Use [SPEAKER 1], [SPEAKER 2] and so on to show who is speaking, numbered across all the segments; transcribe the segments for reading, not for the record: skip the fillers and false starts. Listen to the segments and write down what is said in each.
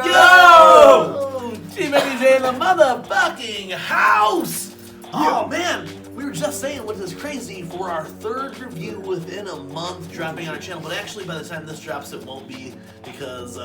[SPEAKER 1] Yo! TeamMUJ in the motherfucking house! Oh man, we were just saying what is crazy for our third review within a month dropping on our channel, but actually by the time this drops it won't be because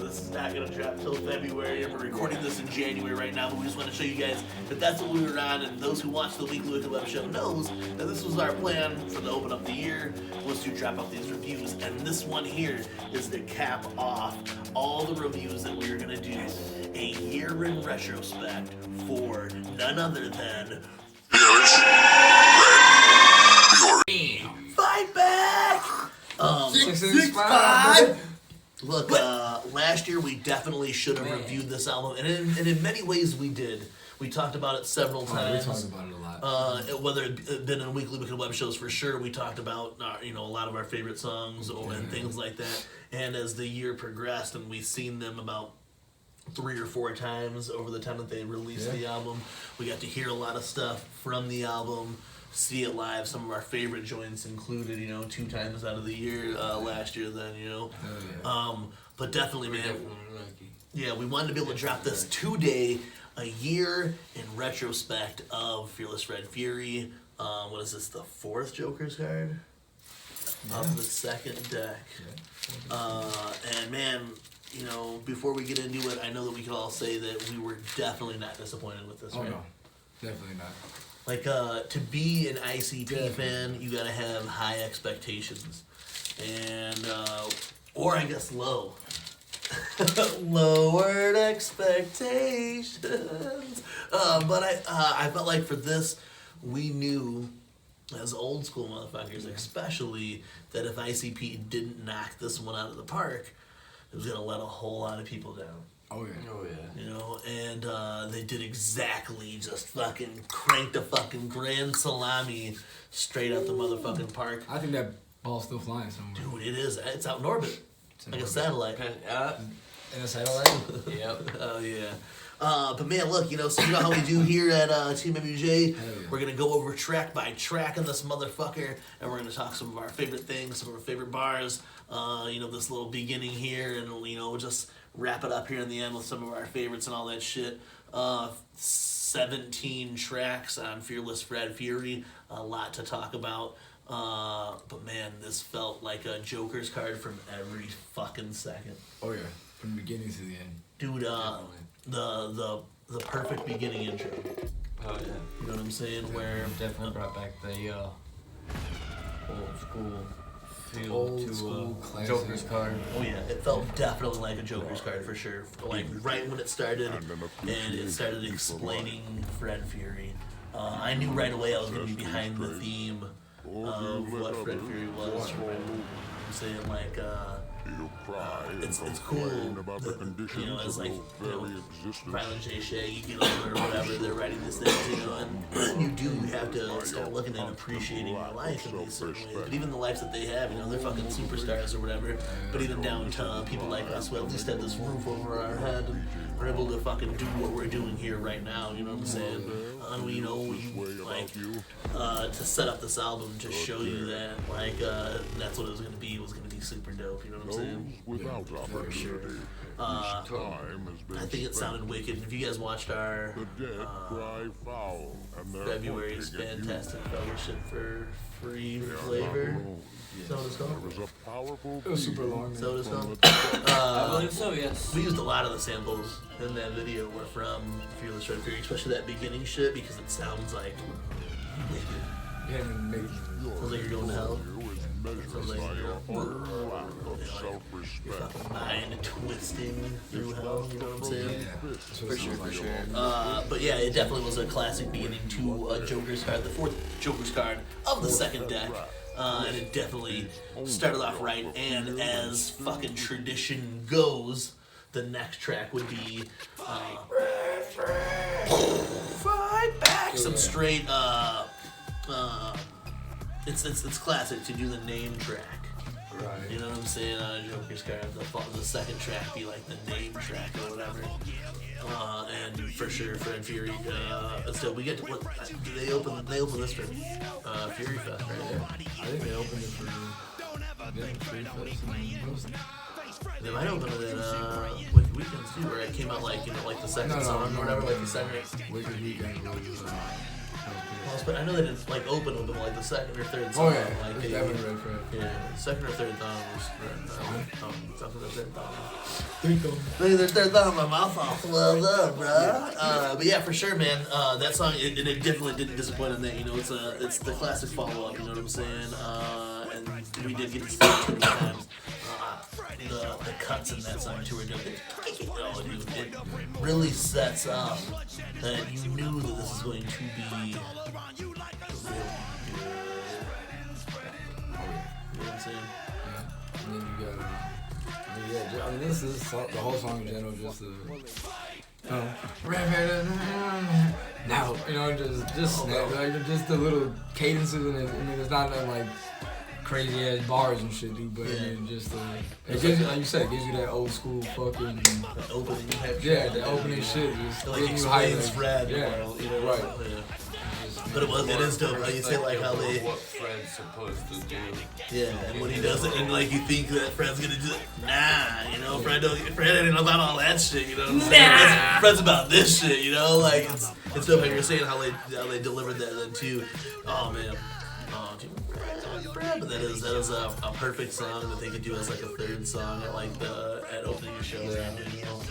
[SPEAKER 1] this is not going to drop till February and we're recording this in January right now, but we just want to show you guys that that's what we were on, and those who watch the Weekly Wicked Web Show knows that this was our plan for the open up the year, was to drop up these reviews, and this one here is to cap off all the reviews that we are going to do a year in retrospect for none other than Fight Back!
[SPEAKER 2] 665.
[SPEAKER 1] Look, last year we definitely should have reviewed this album, and in many ways we did. We talked about it several times.
[SPEAKER 2] We talked about it a lot.
[SPEAKER 1] Whether it had been in Weekly Wicked Web Shows for sure, we talked about a lot of our favorite songs and things like that. And as the year progressed, and we've seen them about 3 or 4 times over the time that they released the album, we got to hear a lot of stuff from the album, see it live. Some of our favorite joints included, 2 times out of the year last year. Then but definitely, man, we wanted to be able to drop this today, a year in retrospect of Fearless Red Fury. What is this? The 4th Joker's card of the 2nd deck. And man, before we get into it, I know that we can all say that we were definitely not disappointed with this, right?
[SPEAKER 2] No, definitely not.
[SPEAKER 1] Like, to be an ICP fan, you gotta have high expectations. And, or I guess low. Lowered expectations. But I felt like for this, we knew, as old school motherfuckers especially, that if ICP didn't knock this one out of the park, it was gonna let a whole lot of people down.
[SPEAKER 2] Oh yeah.
[SPEAKER 1] And they did exactly, just fucking cranked a fucking grand salami straight out the motherfucking park.
[SPEAKER 2] I think that ball's still flying somewhere.
[SPEAKER 1] Dude, it is. It's out in orbit. Like a satellite.
[SPEAKER 2] In a satellite?
[SPEAKER 3] Yep.
[SPEAKER 1] Oh yeah. But man, look, so you know how we do here at TeamMUJ? We're going to go over track by track on this motherfucker, and we're going to talk some of our favorite things, some of our favorite bars, this little beginning here, and we'll just wrap it up here in the end with some of our favorites and all that shit. 17 tracks on Fearless Red Fury, a lot to talk about. But man, this felt like a Joker's card from every fucking second.
[SPEAKER 2] Oh yeah, from the beginning to the end.
[SPEAKER 1] Dude, the perfect beginning intro.
[SPEAKER 3] Oh yeah.
[SPEAKER 1] You know what I'm saying? Where
[SPEAKER 3] Definitely brought back the old school feel
[SPEAKER 2] Old
[SPEAKER 3] to
[SPEAKER 2] school classic.
[SPEAKER 3] Joker's card.
[SPEAKER 1] oh yeah, it felt definitely like a Joker's card for sure. Like right when it started, and it started explaining Fred Fury. I knew right away I was gonna be behind the theme of what Fred Fury was. I'm saying like it's cool that, as like Rylan J. Shaggy get older or whatever, they're writing these things, and you have to start looking and appreciating your life in these certain ways. But even the lives that they have, they're fucking superstars or whatever. But even down to people like us who at least have this roof over our head and are able to fucking do what we're doing here right now. You know what I'm saying? To set up this album to show you that that's what it was gonna be. It was gonna be super dope. You know what I'm saying?
[SPEAKER 2] For sure.
[SPEAKER 1] I think it sounded wicked. If you guys watched our February's Fantastic Fellowship for Free Flavor, is that what it's called?
[SPEAKER 2] It was super long.
[SPEAKER 1] Is that what it's called?
[SPEAKER 3] I believe so, yes.
[SPEAKER 1] We used a lot of the samples in that video were from Fearless Red Fury, especially that beginning shit, because it sounds like wicked.
[SPEAKER 2] Yeah, and make
[SPEAKER 1] Sounds like you're going to hell. Sounds like you're fucking mind twisting through hell, you know what I'm saying?
[SPEAKER 2] yeah.
[SPEAKER 1] For sure. But yeah, it definitely was a classic beginning to a Joker's card, the 4th Joker's card of the 2nd deck. And it definitely started off right, and as fucking tradition goes, the next track would be Fight Back! Some straight, it's classic to do the name track.
[SPEAKER 2] Right.
[SPEAKER 1] You know what I'm saying? On a Joker's card, the 2nd track be like the name track or whatever. And for sure, Fred Fury. So we get to what they open this for Fury Fest, right?
[SPEAKER 2] I think they opened it for Fury Fest.
[SPEAKER 1] They might open it at Wicked Weekends too, where it came out like like the second song or whatever, like the second.
[SPEAKER 2] Wicked Weekend was.
[SPEAKER 1] But I know they didn't like open with them like the second or third song.
[SPEAKER 2] Oh yeah,
[SPEAKER 1] like
[SPEAKER 2] it's definitely Red Fred.
[SPEAKER 1] Yeah, second or third song was second or third song.
[SPEAKER 2] Third
[SPEAKER 1] Look at their thumb, my mouth off. Well done, bro. But yeah, for sure, man. That song, it definitely didn't disappoint in that. You know, it's the classic follow up. You know what I'm saying? And we did get to see it too many times. The cuts in that song too were good. Oh, dude, it really sets up that you knew that this is going to be. You know what I'm saying?
[SPEAKER 2] Yeah. And then you got, I mean, this is the whole song in general, just now, you know, just snap, like just the little cadences, and I mean, it's not that like crazy ass bars and shit, dude. But I mean, just it gives you, like you said, it gives you that old school fucking
[SPEAKER 1] opening.
[SPEAKER 2] Yeah, the opening shit. Just
[SPEAKER 1] like explains Fred.
[SPEAKER 2] Yeah,
[SPEAKER 1] you know,
[SPEAKER 2] right.
[SPEAKER 1] Yeah. But it is dope how you say like how they.
[SPEAKER 3] What Fred's supposed to do.
[SPEAKER 1] Yeah, and when he does it, and like you think that Fred's gonna do it, nah, you know, Fred ain't about all that shit, you know what I'm saying? Fred's about this shit, you know, like it's dope how you're saying how they delivered that then too. Oh man, but that is a perfect song that they could do as like a third song at like at opening your show.
[SPEAKER 2] Yeah.
[SPEAKER 1] You know?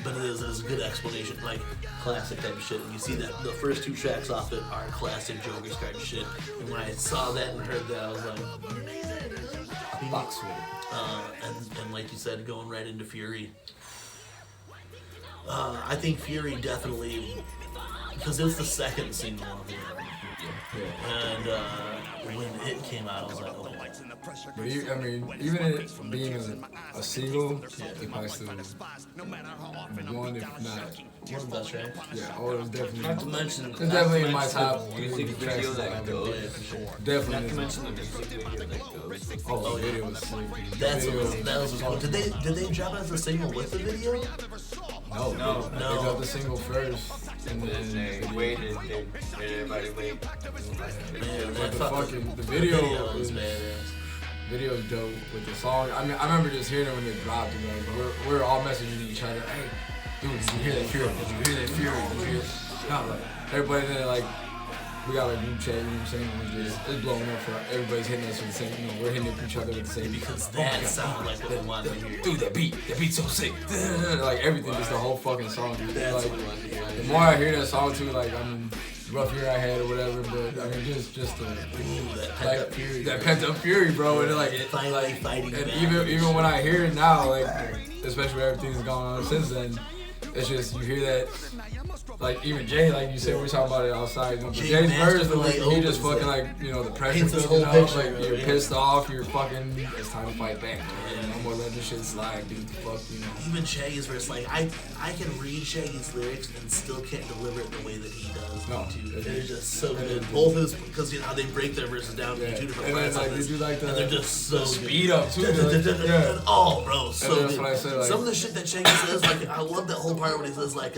[SPEAKER 1] But it is a good explanation, like classic type of shit. And you see that the first two tracks off it are classic Joker's card shit. And when I saw that and heard that, I was like,
[SPEAKER 2] box with it.
[SPEAKER 1] And like you said, going right into Fury. I think Fury definitely, because it's the second single on the album. And when it came out, I was like, oh.
[SPEAKER 2] But I mean, even it being a single, it probably still one, if not.
[SPEAKER 1] One of the best tracks.
[SPEAKER 2] Yeah, oh, it was definitely.
[SPEAKER 3] Not to mention,
[SPEAKER 2] it's definitely in my top
[SPEAKER 3] music video that goes.
[SPEAKER 2] Definitely.
[SPEAKER 3] Not to mention the music video that goes.
[SPEAKER 2] Oh, the video was sick.
[SPEAKER 1] That was cool. Did they drop it as a single with the video?
[SPEAKER 2] No. They got the single first, and then
[SPEAKER 3] they waited. They made everybody wait.
[SPEAKER 1] Man,
[SPEAKER 2] but the video
[SPEAKER 1] was badass.
[SPEAKER 2] Video's dope with the song. I mean, I remember just hearing it when it dropped. You know, we're all messaging each other. Hey, dude, did you hear that Fury? Did you hear that Fury? Did you hear? No, like everybody there, like we got like group chat. You know what I'm saying? It's blowing up for everybody's hitting us with the same. You know, we're hitting each other with the same.
[SPEAKER 1] Because that sounded like what they wanted to hear.
[SPEAKER 2] Dude, that beat's so sick. Like everything, just the whole fucking song. Dude. Like, the more I hear that song too, like I mean. Rough year I had or whatever, but I mean just that pent up fury, bro, and like
[SPEAKER 1] finally fighting.
[SPEAKER 2] And even when I hear it now, like especially with everything that's gone on since then, it's just you hear that. Like even Jay, like you said, we were talking about it outside. You know, Jay's verse, like he just fucking like the pressure building up. Like you're pissed off, you're fucking. It's time to fight back. No more letting this shit slide, dude. Fuck you know.
[SPEAKER 1] Even Shaggy's verse, like I can read Shaggy's lyrics and still can't deliver it the way that he does.
[SPEAKER 2] No,
[SPEAKER 1] they're just so good. Both his because you know how they break their verses down into two different parts.
[SPEAKER 2] And then like they do like the
[SPEAKER 1] they're just so
[SPEAKER 2] speed up too.
[SPEAKER 1] Oh, bro, so good.
[SPEAKER 2] What I said, like,
[SPEAKER 1] some of the shit that Shaggy says, like I love that whole part when he says like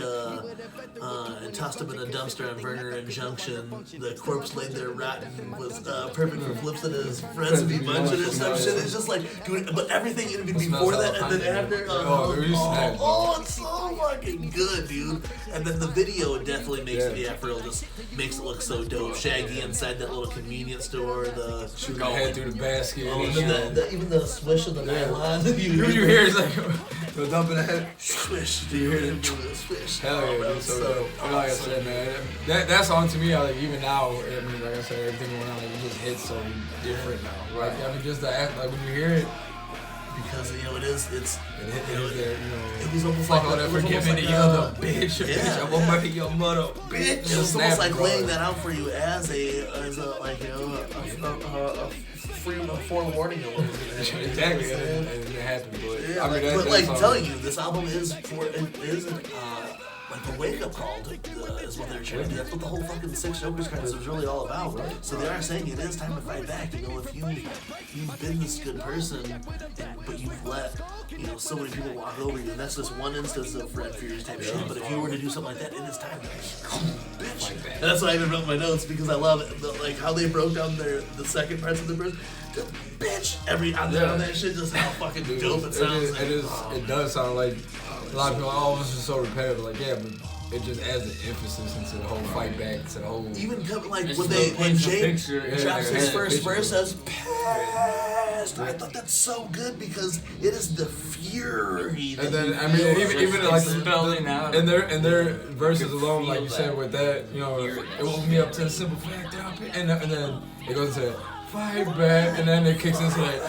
[SPEAKER 1] tossed him in a dumpster on Verner and Junction. The corpse laid there rotten was perfect for flips and his friends would be munching or some shit. It's just like, dude, but everything in before that and then after. It's so fucking good, dude. And then the video definitely makes it, just makes it look so dope. Shaggy inside that little convenience store, the
[SPEAKER 2] shooting head through the basket.
[SPEAKER 1] Even the swish of the nylon.
[SPEAKER 2] You hear it's like the dump in the head.
[SPEAKER 1] Swish. Do you hear the swish?
[SPEAKER 2] Hell yeah, dude. So like I said, man, that song to me, like even now, I mean, like I said, everything going on, like it just hits so different now. Right? I mean, just the act, like when you hear it.
[SPEAKER 1] Because it
[SPEAKER 2] was almost like all that forgiving the other bitch.
[SPEAKER 1] Yeah,
[SPEAKER 2] I'm gonna make your mother bitch.
[SPEAKER 1] It was almost like laying that out for you as a like a forewarning a little bit.
[SPEAKER 2] Exactly, and it happened. But
[SPEAKER 1] yeah,
[SPEAKER 2] I mean,
[SPEAKER 1] but like telling you, this album is like a wake up call is what they're trying to do. That's what the whole fucking Six Jokers cards was really all about. Right? So they are saying it is time to fight back. You know, if you've been this good person, but you've let so many people walk over you, and that's just one instance of Fred Furious type shit. But if you were to do something like that, it is time to bitch. And that's why I even wrote my notes because I love it, like how they broke down the second parts of the verse. bitch, on that shit, just how fucking dope it sounds.
[SPEAKER 2] It does sound like a lot of people. Oh, this is so repetitive. Like, yeah, but it just adds an emphasis into the whole fight back, to the whole.
[SPEAKER 1] Even like when Jay drops his first verse, says past. I thought that's so good because it is the fury.
[SPEAKER 2] And then I mean, even like spelling out and their verses alone, like you said with that, you know, it woke me up to the simple fact that and then it goes into fight back, and then it kicks into like.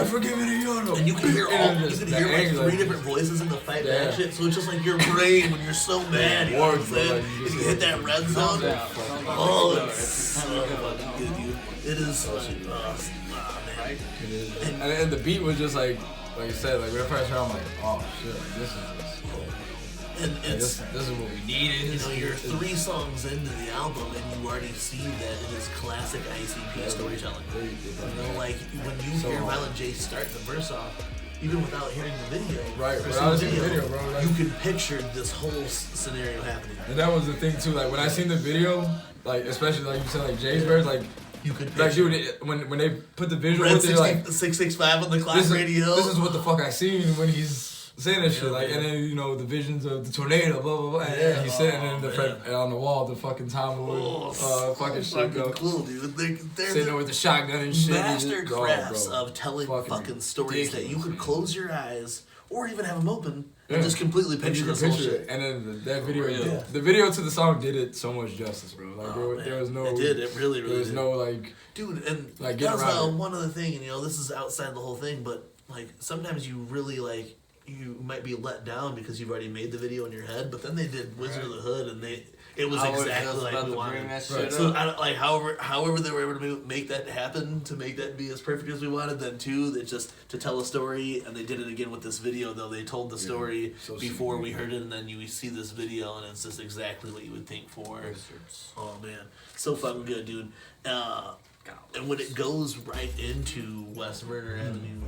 [SPEAKER 2] Forgive me, Yono.
[SPEAKER 1] And you can hear like 3 different voices in the fight back shit, so it's just like your brain when you're so mad. You know what I'm saying? If you hit that red zone, it's so fucking good, dude. It is so shit. Man.
[SPEAKER 2] And the beat was just like you said, like when I first heard, I'm like, oh shit, this is this is what we needed.
[SPEAKER 1] You know, you're 3 songs into the album and you already see that it is classic ICP storytelling. You know, like when you hear Violent J start the verse off, even without hearing the video,
[SPEAKER 2] without seeing the video, bro, like,
[SPEAKER 1] you can picture this whole scenario happening.
[SPEAKER 2] And that was the thing too. Like when I seen the video, like especially like you said, like Jay's verse, like.
[SPEAKER 1] You could
[SPEAKER 2] like dude, when they put the visual
[SPEAKER 1] Red
[SPEAKER 2] with it, like
[SPEAKER 1] 665 on the clock radio.
[SPEAKER 2] This is what the fuck I seen when he's saying that shit, like, and then you know the visions of the tornado, blah blah blah, and he's sitting in the on the wall, the fucking Tom Wood, fucking shit,
[SPEAKER 1] fucking cool, dude. They're
[SPEAKER 2] sitting there with the shotgun and shit.
[SPEAKER 1] Master crafts of telling fucking stories that you could close your eyes or even have them open. And just completely picture this whole shit.
[SPEAKER 2] And then that video, the video to the song did it so much justice, bro. Like there was no.
[SPEAKER 1] It did. It really
[SPEAKER 2] there was
[SPEAKER 1] did.
[SPEAKER 2] no like.
[SPEAKER 1] Dude, and
[SPEAKER 2] like
[SPEAKER 1] that's one other thing. And you know, this is outside the whole thing, but like sometimes you really like you might be let down because you've already made the video in your head. But then they did Wizard of the Hood, and it was exactly like we wanted. So like however they were able to make that happen, to make that be as perfect as we wanted. Then too, that just to tell a story, and they did it again with this video. Though they told the story before we heard it, and then you see this video, and it's just exactly what you would think for. Oh man, so fucking good, dude. And when it goes right into West Verner Avenue,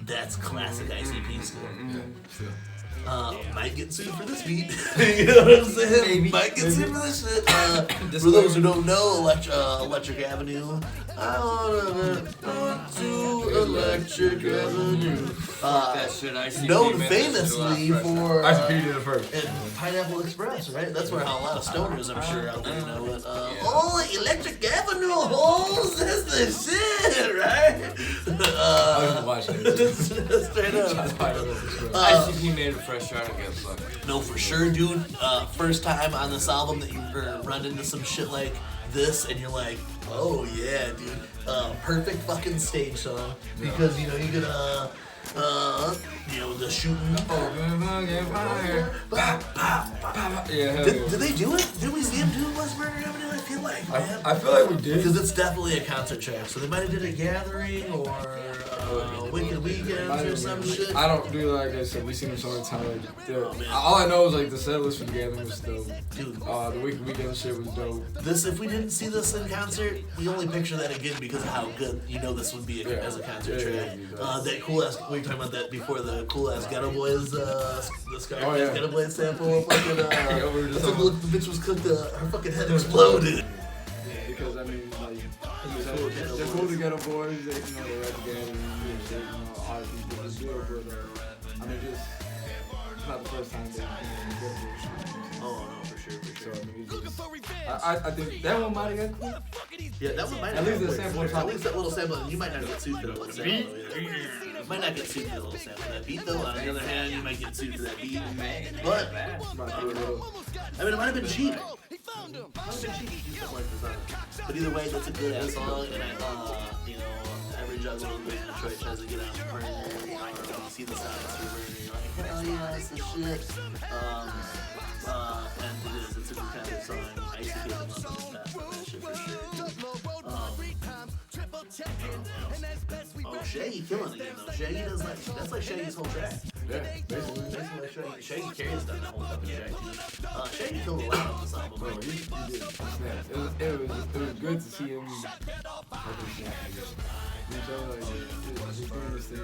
[SPEAKER 1] that's classic ICP score. Might get sued for this beat. You know what I'm saying? Maybe. Might get sued for this shit. For those who don't know, Electric Avenue. I wanna go to Electric Avenue. Known famously for
[SPEAKER 2] ICP did it first.
[SPEAKER 1] And Pineapple Express, right? That's where a lot of stoners, I'm sure, out there know it. Electric Avenue holes, that's the shit, right?
[SPEAKER 2] I was watching it.
[SPEAKER 1] Straight up.
[SPEAKER 3] ICP made a fresh start again, fuck.
[SPEAKER 1] No, for sure, dude. First time on this album that you run into some shit like this, and you're like, oh yeah, dude. Perfect fucking stage song because you know you could the shooting. Did they do it? Did we see him do West Verner Avenue? I feel like, man.
[SPEAKER 2] I feel like we did.
[SPEAKER 1] Because it's definitely a concert track. So they might have did a gathering or Wicked Weekends or some shit.
[SPEAKER 2] I don't do like I said. We seen them so many times. All I know is like the set list for the gathering was dope. Dude, the Wicked Weekend shit was dope.
[SPEAKER 1] If we didn't see this in concert, we only picture that again because of how good this would be as a concert track. That cool ass. We were talking about that before. The cool ass Ghetto Boys, the Scarface Ghetto Boys sample. Fucking, the bitch was cooked. Her fucking head exploded.
[SPEAKER 2] Yeah, because I mean, like, they're cool to Ghetto Boys. They, they're at the gathering and shit. All these people is good, but I mean, it's not the first time they've been in Ghetto Boys.
[SPEAKER 1] Oh no, for sure.
[SPEAKER 2] So I mean, I think that one might have got cool.
[SPEAKER 1] Yeah, that one might
[SPEAKER 2] have. At least the sample.
[SPEAKER 1] At least that little sample. You might not get sued for that little sample. You might not get sued for that little sample. That beat though, on the other hand, you might get sued for that beat. But I mean, it might have been cheap. But either way, that's a good ass song, and every juggler in Detroit tries to get out and party. You see the sound of Super, and you're like, hell yeah, that's the shit. And it's a good kind of song. I used to give them up on that shit for sure. Shaggy killing again though. Shaggy does that's like Shaggy's whole track.
[SPEAKER 2] Yeah, basically
[SPEAKER 1] like Shaggy carries that whole fucking track. Shaggy killed a lot on this album, bro.
[SPEAKER 2] He did. It was good to see him. He's doing this thing.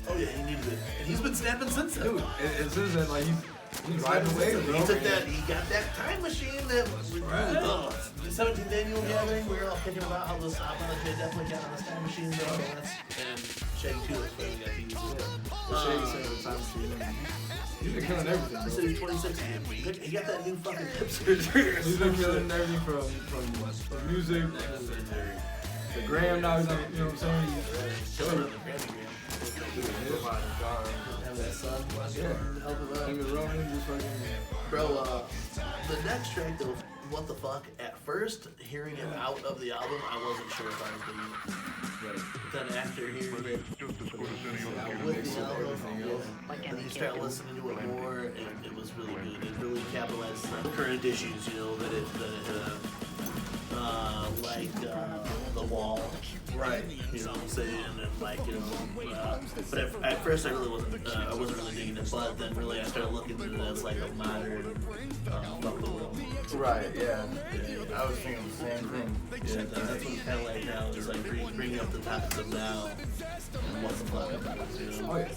[SPEAKER 1] Oh yeah, he needed it, and he's been snapping since then.
[SPEAKER 2] Dude, and since then, like He's riding away, bro.
[SPEAKER 1] He took that. He got that time machine that. The 17th annual gathering. We were all thinking about how this Avalanche definitely got on this time machine, though. And Shaggy too. Finally got to use it.
[SPEAKER 2] Shaggy said the time machine. He's been killing everything, bro.
[SPEAKER 1] He said he's 26 again. He got that new fucking hip surgery.
[SPEAKER 2] He's been killing everything from music, the gram now. He's like, you know what I'm saying? He's
[SPEAKER 1] Killing it. Have that son.
[SPEAKER 2] yeah.
[SPEAKER 1] Help him out.
[SPEAKER 2] Him and Roman just fucking.
[SPEAKER 1] Bro, the next track though, what the fuck? At first, hearing it out of the album, I wasn't sure if I was gonna use it. But then after hearing it with the album, and you start listening to it more, it was really good. It really capitalized on the current issues, you know, that it like the wall.
[SPEAKER 2] Right.
[SPEAKER 1] You know what I'm saying? And like, you know, but at first I really wasn't, I wasn't really digging it, but then really I started looking at it as like a modern fuck the world.
[SPEAKER 3] Right, yeah. I was thinking the same thing.
[SPEAKER 1] Yeah, that's what it's kind of like now, is like bringing up the topics of now and what the fuck happens, you know?
[SPEAKER 2] Oh, yeah.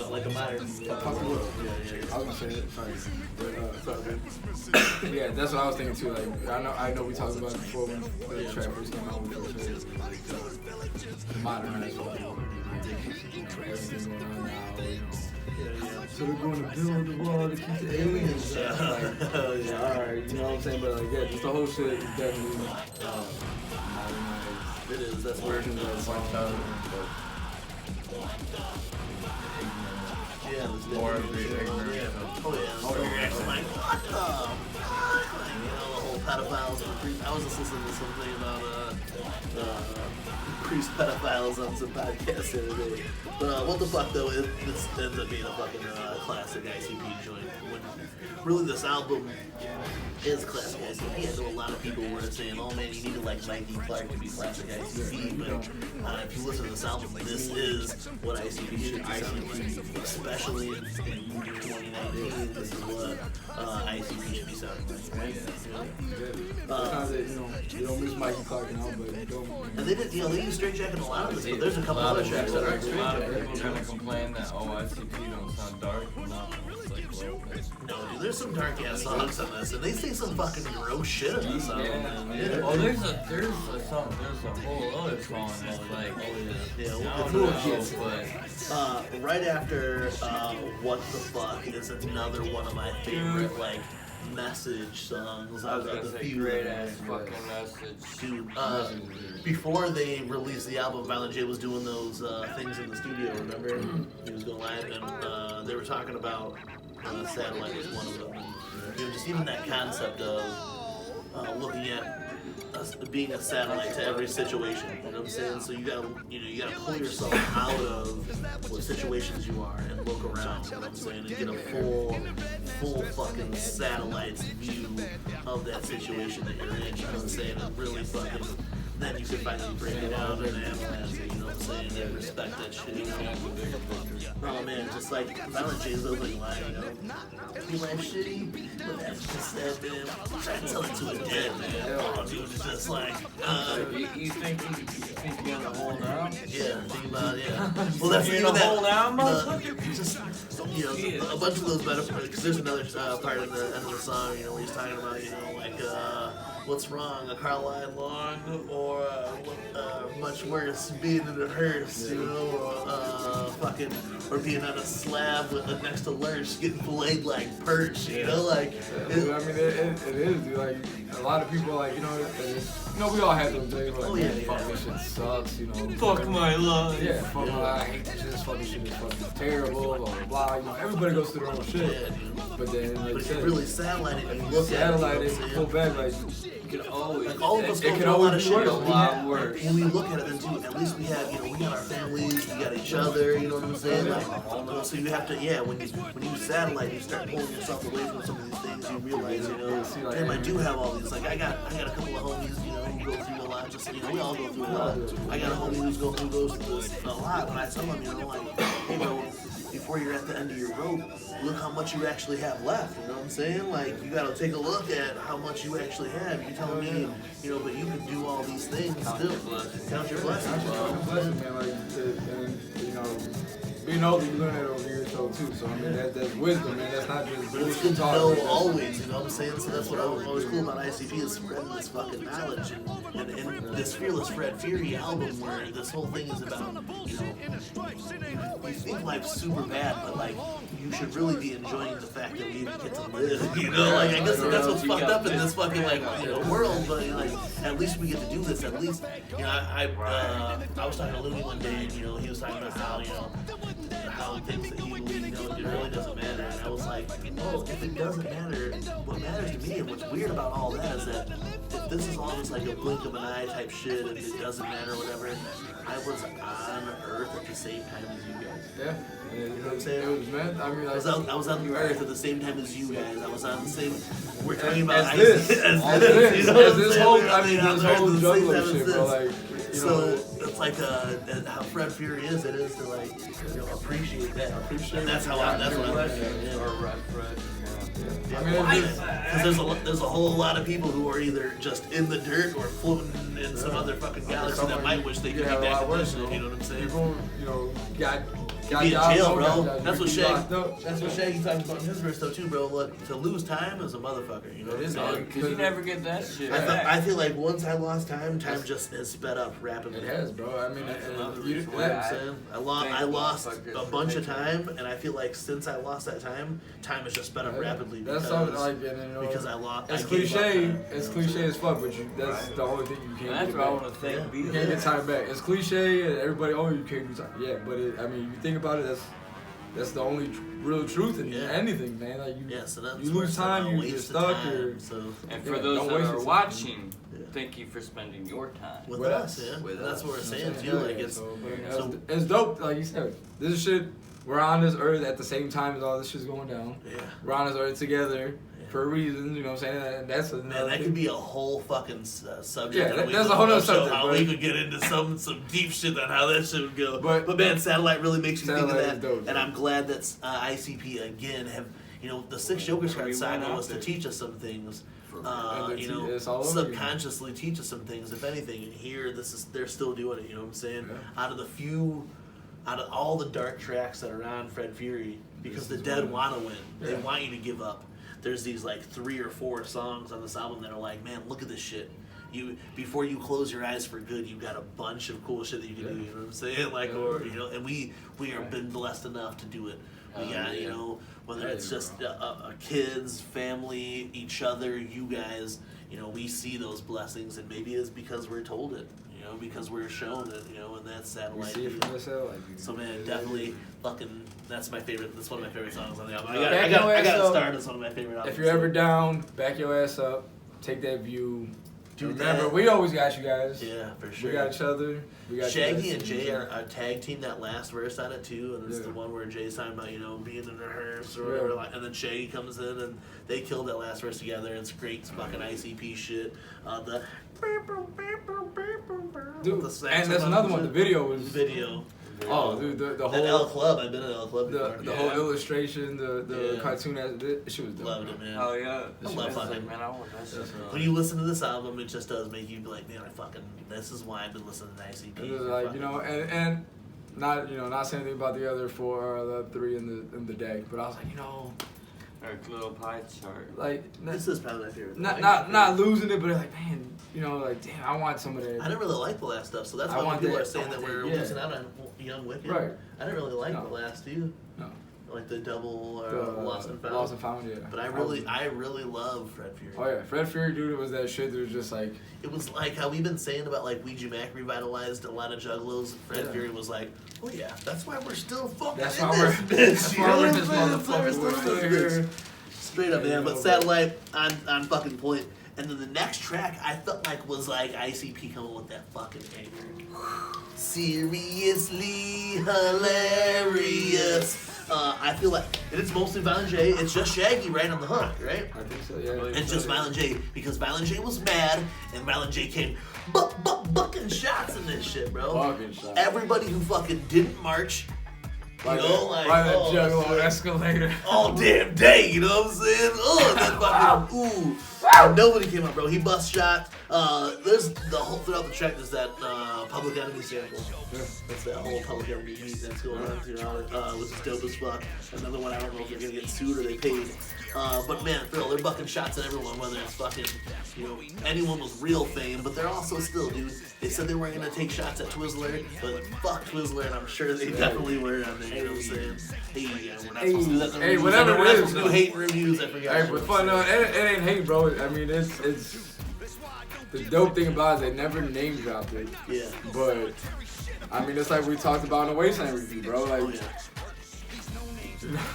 [SPEAKER 1] Like a modern fuck the world. Yeah.
[SPEAKER 2] I was gonna say it. Sorry. Yeah, that's what I was thinking too. Like, I know we talked about it before when the track first came out. We first said the modernized world. Everything's going on now. You know. So they're going to build the wall to keep the aliens out. Like, alright, you know what I'm saying? But like, yeah, just the whole shit is definitely modernized.
[SPEAKER 1] It is, that's
[SPEAKER 2] versions of
[SPEAKER 3] Watch
[SPEAKER 2] songs.
[SPEAKER 3] out.
[SPEAKER 1] Yeah, there's
[SPEAKER 3] More of
[SPEAKER 1] definitely
[SPEAKER 3] the ignorant
[SPEAKER 1] yeah.
[SPEAKER 3] stuff.
[SPEAKER 1] Oh yeah, you're actually like, what the fuck? Like, you know, the whole pedophiles and creep. I was just listening to something about increased pedophiles on some podcast the other day. But what the fuck though, it ends up being a fucking classic ICP joint. When really this album is classic ICP. I know a lot of people were saying, oh man, you need to like Mikey Clark to be classic ICP, but if you listen to this album, this is what ICP should be sounding like. Especially in 2019, this is what ICP should be sounding like, right?
[SPEAKER 2] Sometimes you don't miss Mikey Clark and all, but you don't.
[SPEAKER 1] And they did, they use Straight Jacket in a lot of this, but there's a couple other tracks that aren't
[SPEAKER 3] A
[SPEAKER 1] Straight
[SPEAKER 3] lot of
[SPEAKER 1] Jacket.
[SPEAKER 3] people gonna complain that ICP don't sound dark. It's like, well,
[SPEAKER 1] No, dude, there's some dark ass songs on this, and they say some fucking gross shit in this album.
[SPEAKER 3] yeah. Well, there's a whole other song that's like,
[SPEAKER 1] Yeah,
[SPEAKER 3] I
[SPEAKER 1] it's
[SPEAKER 3] don't
[SPEAKER 1] little
[SPEAKER 3] know,
[SPEAKER 1] kids.
[SPEAKER 3] but
[SPEAKER 1] Right after What the Fuck is another one of my favorite, like, message songs.
[SPEAKER 3] I was
[SPEAKER 1] of
[SPEAKER 3] gonna
[SPEAKER 1] the
[SPEAKER 3] say
[SPEAKER 1] few.
[SPEAKER 3] great ass fucking message.
[SPEAKER 1] Dude, before they released the album, Violent J was doing those things in the studio, remember? He was going live, and they were talking about satellite was one of them. And, just even that concept of looking at us being a satellite to every situation. You know what I'm saying? So you gotta pull yourself out of what situations you are and look around. You know what I'm saying? And get a full fucking satellite's view of that situation that you're in. You know what I'm saying? And really fucking. Then you can finally break it down and analyze it, you know what I'm saying, and respect that shit, you know? Oh man, just like Violent J's opening line, you know? You like shitty, but that's just that, man. Try to tell it to a dead man. Oh, dude, it's just like,
[SPEAKER 3] You think you're in the hole now?
[SPEAKER 1] yeah, think about it, yeah. Well, that's
[SPEAKER 3] You're in
[SPEAKER 1] even
[SPEAKER 3] the hole now,
[SPEAKER 1] that,
[SPEAKER 3] motherfucker?
[SPEAKER 1] just, a bunch of those metaphors, because there's another part in the end of the song, where he's talking about, like, what's wrong, a car line long, or much worse, being in a hearse, or being on a slab next to Lurch, getting filleted like perch, like.
[SPEAKER 2] Dude, I mean, it is, dude. Like, a lot of people, like, we all have those days where, like, fuck, this shit sucks,
[SPEAKER 3] Fuck my life.
[SPEAKER 2] Yeah, fuck my life, I hate this shit, this fucking shit is fucking terrible, blah, blah, everybody goes through their own shit. But then, like you
[SPEAKER 1] But
[SPEAKER 2] said,
[SPEAKER 1] if you really satellite it, you look
[SPEAKER 2] satellite
[SPEAKER 1] at it,
[SPEAKER 2] it, pull back, like,
[SPEAKER 3] You can always.
[SPEAKER 1] like all of us
[SPEAKER 2] It
[SPEAKER 1] go
[SPEAKER 2] can
[SPEAKER 1] through a lot
[SPEAKER 2] always
[SPEAKER 1] of
[SPEAKER 2] be
[SPEAKER 1] shit.
[SPEAKER 2] worse.
[SPEAKER 3] A lot worse.
[SPEAKER 1] When we look at it, then too, at least we have, we got our families, we got each other, you know what I'm saying? Like, so you have to, when you satellite, you start pulling yourself away from some of these things. You realize, damn, I do have all these. Like, I got a couple of homies, who go through a lot. Just, we all go through a lot. I got a homie goes through this a lot. When I tell him, like, hey, bro, before you're at the end of your rope, look how much you actually have left. You know what I'm saying? Like, you gotta take a look at how much you actually have. You're telling me, but you can do all these things still. Count your blessings.
[SPEAKER 2] blessing, man. Like, and, being older, you learn that over years. show too. So I mean, that's wisdom, man. That's not just
[SPEAKER 1] But it's
[SPEAKER 2] bullshit
[SPEAKER 1] good to
[SPEAKER 2] talk.
[SPEAKER 1] know
[SPEAKER 2] That's-
[SPEAKER 1] always, you know what I'm saying? So that's what always cool about ICP is spreading this fucking knowledge and this Fearless Fred Fury album where this whole thing is about, you think life's super bad, but like you should really be enjoying the fact that we even get to live. You know, like I guess that's what's fucked up in this fucking world. But like at least we get to do this. At least I was talking to Louie one day, and he was talking about how things that he believes, it really doesn't matter. And I was like, well, if it doesn't matter, what matters to me and what's weird about all that is that if this is all just like a blink of an eye type shit and it doesn't matter, whatever, I was on Earth at the same time as you guys.
[SPEAKER 2] Yeah.
[SPEAKER 1] You know what I'm saying?
[SPEAKER 2] It was meant. I mean, like,
[SPEAKER 1] I was on the Earth at the same time as you guys. I was on the same. We're talking about
[SPEAKER 2] as this,
[SPEAKER 1] as
[SPEAKER 2] as
[SPEAKER 1] this, you know what I'm
[SPEAKER 2] this
[SPEAKER 1] saying?
[SPEAKER 2] whole,
[SPEAKER 1] We're
[SPEAKER 2] I mean,
[SPEAKER 1] on
[SPEAKER 2] this
[SPEAKER 1] the Earth
[SPEAKER 2] whole
[SPEAKER 1] at the same
[SPEAKER 2] juggler
[SPEAKER 1] time as
[SPEAKER 2] shit,
[SPEAKER 1] this.
[SPEAKER 2] bro. Like,
[SPEAKER 1] So it's like how Fred Fury is. It is to like appreciate that. And that's how that's what I like.
[SPEAKER 3] Or Red Fred.
[SPEAKER 2] I mean,
[SPEAKER 1] Because there's a whole lot of people who are either just in the dirt or floating in some other fucking galaxy that might wish they could be back in this shit. You know what I'm saying?
[SPEAKER 2] People, got
[SPEAKER 1] Be in
[SPEAKER 2] jobs,
[SPEAKER 1] jail, bro.
[SPEAKER 2] got
[SPEAKER 1] That's what
[SPEAKER 2] be locked
[SPEAKER 1] Shaggy.
[SPEAKER 2] up.
[SPEAKER 1] That's what Shaggy talks about in his verse though too, bro. Look, to lose time is a motherfucker. You know what I'm saying?
[SPEAKER 3] Because you never get that shit
[SPEAKER 1] I
[SPEAKER 3] back.
[SPEAKER 1] feel like once I lost time just has sped up rapidly.
[SPEAKER 2] It has, bro. I mean,
[SPEAKER 3] That's another
[SPEAKER 1] You
[SPEAKER 3] reason
[SPEAKER 1] know
[SPEAKER 3] why
[SPEAKER 1] what I'm saying? I lost
[SPEAKER 3] motherfuckers
[SPEAKER 1] a bunch
[SPEAKER 3] for
[SPEAKER 1] of time, and I feel like since I lost that time has just sped up rapidly
[SPEAKER 2] That's
[SPEAKER 1] because,
[SPEAKER 2] something like, and,
[SPEAKER 1] because I lost.
[SPEAKER 2] It's
[SPEAKER 1] I gave up
[SPEAKER 2] cliche.
[SPEAKER 1] time,
[SPEAKER 2] It's
[SPEAKER 1] you know
[SPEAKER 2] cliche
[SPEAKER 1] what
[SPEAKER 2] as fuck, but that's the only thing you can't.
[SPEAKER 3] And that's
[SPEAKER 2] get
[SPEAKER 3] what I
[SPEAKER 2] back.
[SPEAKER 3] want to thank
[SPEAKER 1] Yeah.
[SPEAKER 2] You
[SPEAKER 3] Beatles.
[SPEAKER 2] can't get time back. It's cliche, and everybody, you can't do time. Yeah, but I mean, you think about it, that's the only real truth in anything, man. Like
[SPEAKER 1] So that's
[SPEAKER 2] you
[SPEAKER 1] where
[SPEAKER 2] lose
[SPEAKER 1] it's
[SPEAKER 2] time, you
[SPEAKER 1] waste
[SPEAKER 2] get
[SPEAKER 1] of
[SPEAKER 2] stuck,
[SPEAKER 1] time,
[SPEAKER 2] or
[SPEAKER 1] so
[SPEAKER 3] And for
[SPEAKER 2] Yeah,
[SPEAKER 3] those
[SPEAKER 2] don't
[SPEAKER 3] that
[SPEAKER 2] waste
[SPEAKER 3] are
[SPEAKER 2] it.
[SPEAKER 3] watching,
[SPEAKER 1] Yeah.
[SPEAKER 3] thank you for spending your time.
[SPEAKER 1] with
[SPEAKER 2] with
[SPEAKER 1] us,
[SPEAKER 2] us.
[SPEAKER 1] yeah.
[SPEAKER 3] With
[SPEAKER 1] That's
[SPEAKER 3] us.
[SPEAKER 1] what we're saying
[SPEAKER 2] Yeah,
[SPEAKER 1] too. Like
[SPEAKER 2] yeah,
[SPEAKER 1] it's
[SPEAKER 2] so it's dope. Like you said, this is shit. We're on this earth at the same time as all this shit's going down.
[SPEAKER 1] yeah.
[SPEAKER 2] We're on this earth together for a reason. You know what I'm saying? And that's
[SPEAKER 1] Man,
[SPEAKER 2] another
[SPEAKER 1] that
[SPEAKER 2] thing.
[SPEAKER 1] could be a whole fucking subject.
[SPEAKER 2] Yeah,
[SPEAKER 1] on
[SPEAKER 2] that's a whole nother
[SPEAKER 1] show,
[SPEAKER 2] subject,
[SPEAKER 1] How
[SPEAKER 2] but-
[SPEAKER 1] we could get into some deep shit on how that shit would go.
[SPEAKER 2] But-
[SPEAKER 1] man, Satellite really makes you think of
[SPEAKER 2] Satellite
[SPEAKER 1] that.
[SPEAKER 2] is dope,
[SPEAKER 1] And
[SPEAKER 2] yeah.
[SPEAKER 1] I'm glad that ICP again have. The Six Joker Card
[SPEAKER 3] We
[SPEAKER 1] saga
[SPEAKER 3] went out
[SPEAKER 1] was to
[SPEAKER 3] there.
[SPEAKER 1] teach us some things.
[SPEAKER 2] And it's all over again.
[SPEAKER 1] Subconsciously teach us some things, if anything. And here, they're still doing it. You know what I'm saying?
[SPEAKER 2] Yeah.
[SPEAKER 1] Out of all the dark tracks that are on Fred Fury, because the
[SPEAKER 2] is
[SPEAKER 1] dead
[SPEAKER 2] one.
[SPEAKER 1] want to win. They
[SPEAKER 2] Yeah.
[SPEAKER 1] want you to give up. There's these like 3 or 4 songs on this album that are like, man, look at this shit. Before you close your eyes for good, you got a bunch of cool shit that you can do. You know what I'm saying? Like, and we have been blessed enough to do it. We got whether it's just kids, family, each other, you guys. We see those blessings, and maybe it's because we're told it. Because we're shown it. And that's
[SPEAKER 2] We
[SPEAKER 1] Satellite.
[SPEAKER 2] see it from the satellite.
[SPEAKER 1] So man, definitely fucking. That's my favorite. That's one of my favorite songs on the album.
[SPEAKER 2] Back
[SPEAKER 1] I
[SPEAKER 2] your
[SPEAKER 1] got
[SPEAKER 2] ass
[SPEAKER 1] to
[SPEAKER 2] up.
[SPEAKER 1] start as one of my favorite albums.
[SPEAKER 2] If you're ever down, back your ass up. Take that view.
[SPEAKER 1] Do
[SPEAKER 2] Remember,
[SPEAKER 1] that.
[SPEAKER 2] we always got you guys.
[SPEAKER 1] Yeah, for sure.
[SPEAKER 2] We got each other. We got
[SPEAKER 1] Shaggy
[SPEAKER 2] you
[SPEAKER 1] and
[SPEAKER 2] guys.
[SPEAKER 1] Jay are a tag team. That last verse on it too, and it's
[SPEAKER 2] Yeah.
[SPEAKER 1] the one where Jay's talking about being in the hearse or whatever.
[SPEAKER 2] Yeah.
[SPEAKER 1] Like, and then Shaggy comes in and they killed that last verse together. It's great fucking ICP shit.
[SPEAKER 2] Dude,
[SPEAKER 1] the
[SPEAKER 2] and
[SPEAKER 1] saxophone
[SPEAKER 2] that's another one. The
[SPEAKER 1] shit.
[SPEAKER 2] video was.
[SPEAKER 1] Video.
[SPEAKER 2] Oh, dude, the
[SPEAKER 1] At L
[SPEAKER 2] whole.
[SPEAKER 1] Club, I've been at L Club before.
[SPEAKER 2] The whole illustration, the
[SPEAKER 1] Yeah.
[SPEAKER 2] cartoon, she was dope.
[SPEAKER 1] Loved it, man.
[SPEAKER 3] Oh yeah.
[SPEAKER 1] I love fucking.
[SPEAKER 3] Man, I want that shit.
[SPEAKER 1] When you listen to this album, it just does make you be like, man, this is why I've been listening to ICP.
[SPEAKER 2] It was like and not saying anything about the other 4 or the 3 in the deck, but I was like,
[SPEAKER 3] Or a little pie chart.
[SPEAKER 2] like
[SPEAKER 1] This is probably my favorite.
[SPEAKER 2] not losing it, but like man, like damn, I want some of that.
[SPEAKER 1] I didn't really like the last stuff, so that's
[SPEAKER 2] I
[SPEAKER 1] why when
[SPEAKER 2] want
[SPEAKER 1] people
[SPEAKER 2] that-
[SPEAKER 1] are saying
[SPEAKER 2] I
[SPEAKER 1] that
[SPEAKER 2] want
[SPEAKER 1] we're
[SPEAKER 2] that, yeah.
[SPEAKER 1] losing out on Young Wicked.
[SPEAKER 2] Right.
[SPEAKER 1] I didn't really like
[SPEAKER 2] No.
[SPEAKER 1] the last two,
[SPEAKER 2] No.
[SPEAKER 1] like the double
[SPEAKER 2] The,
[SPEAKER 1] Lost and Found.
[SPEAKER 2] Lost and Found, yeah.
[SPEAKER 1] But I really love Fred Fury.
[SPEAKER 2] Oh yeah, Fred Fury, dude, it was that shit that was just like.
[SPEAKER 1] It was like how we've been saying about like Ouija Mac revitalized a lot of juggalos. Fred
[SPEAKER 2] Yeah.
[SPEAKER 1] Fury was like, oh yeah, that's why we're still fucking
[SPEAKER 2] That's
[SPEAKER 1] in
[SPEAKER 2] why
[SPEAKER 1] this
[SPEAKER 2] we're.
[SPEAKER 1] bitch.
[SPEAKER 2] That's
[SPEAKER 1] You
[SPEAKER 2] why
[SPEAKER 1] know
[SPEAKER 2] we're
[SPEAKER 1] what
[SPEAKER 2] this
[SPEAKER 1] I'm saying? That's why we're
[SPEAKER 2] motherfucker. We're
[SPEAKER 1] still
[SPEAKER 2] still
[SPEAKER 1] in this bitch.
[SPEAKER 2] here.
[SPEAKER 1] Straight up,
[SPEAKER 2] Yeah,
[SPEAKER 1] man.
[SPEAKER 2] you
[SPEAKER 1] But
[SPEAKER 2] know,
[SPEAKER 1] Satellite on fucking point. And then the next track I felt like was like ICP coming with that fucking anchor. Seriously hilarious. I feel like, and it's mostly Violent J. It's just Shaggy right on the hook, right?
[SPEAKER 2] I think so, yeah.
[SPEAKER 1] It's just Violent J because Violent J was mad and Violent J came bucking shots in this shit, bro.
[SPEAKER 2] Bucking shots.
[SPEAKER 1] Everybody who fucking didn't march,
[SPEAKER 2] By
[SPEAKER 1] like,
[SPEAKER 2] that juggalo
[SPEAKER 1] shit.
[SPEAKER 2] escalator.
[SPEAKER 1] All damn day, you know what I'm saying? Oh, that fucking, ooh. And nobody came up, bro. He bust shots. There's the whole throughout the track. There's that Public Enemy sample. That's that whole Public Enemy beat that's going on throughout. Which is dope as fuck. Another one I don't know if they're gonna get sued or they paid. But man, Phil, they're bucking shots at everyone, whether it's fucking, anyone with real fame, but they're also still, dude. They said they weren't gonna take shots at Twizzler, but fuck Twizzler, and I'm sure they definitely were on there. You know what I'm saying? Hey, we're not supposed to do that.
[SPEAKER 2] Hey, whatever
[SPEAKER 1] we're
[SPEAKER 2] it
[SPEAKER 1] not
[SPEAKER 2] is.
[SPEAKER 1] supposed to do hate reviews. I forgot.
[SPEAKER 2] Hey, but fun, no, it ain't hate, bro. I mean, it's the dope thing about it. They never name dropped it.
[SPEAKER 1] Yeah.
[SPEAKER 2] But I mean, it's like we talked about in the Wasteland review, bro. Like.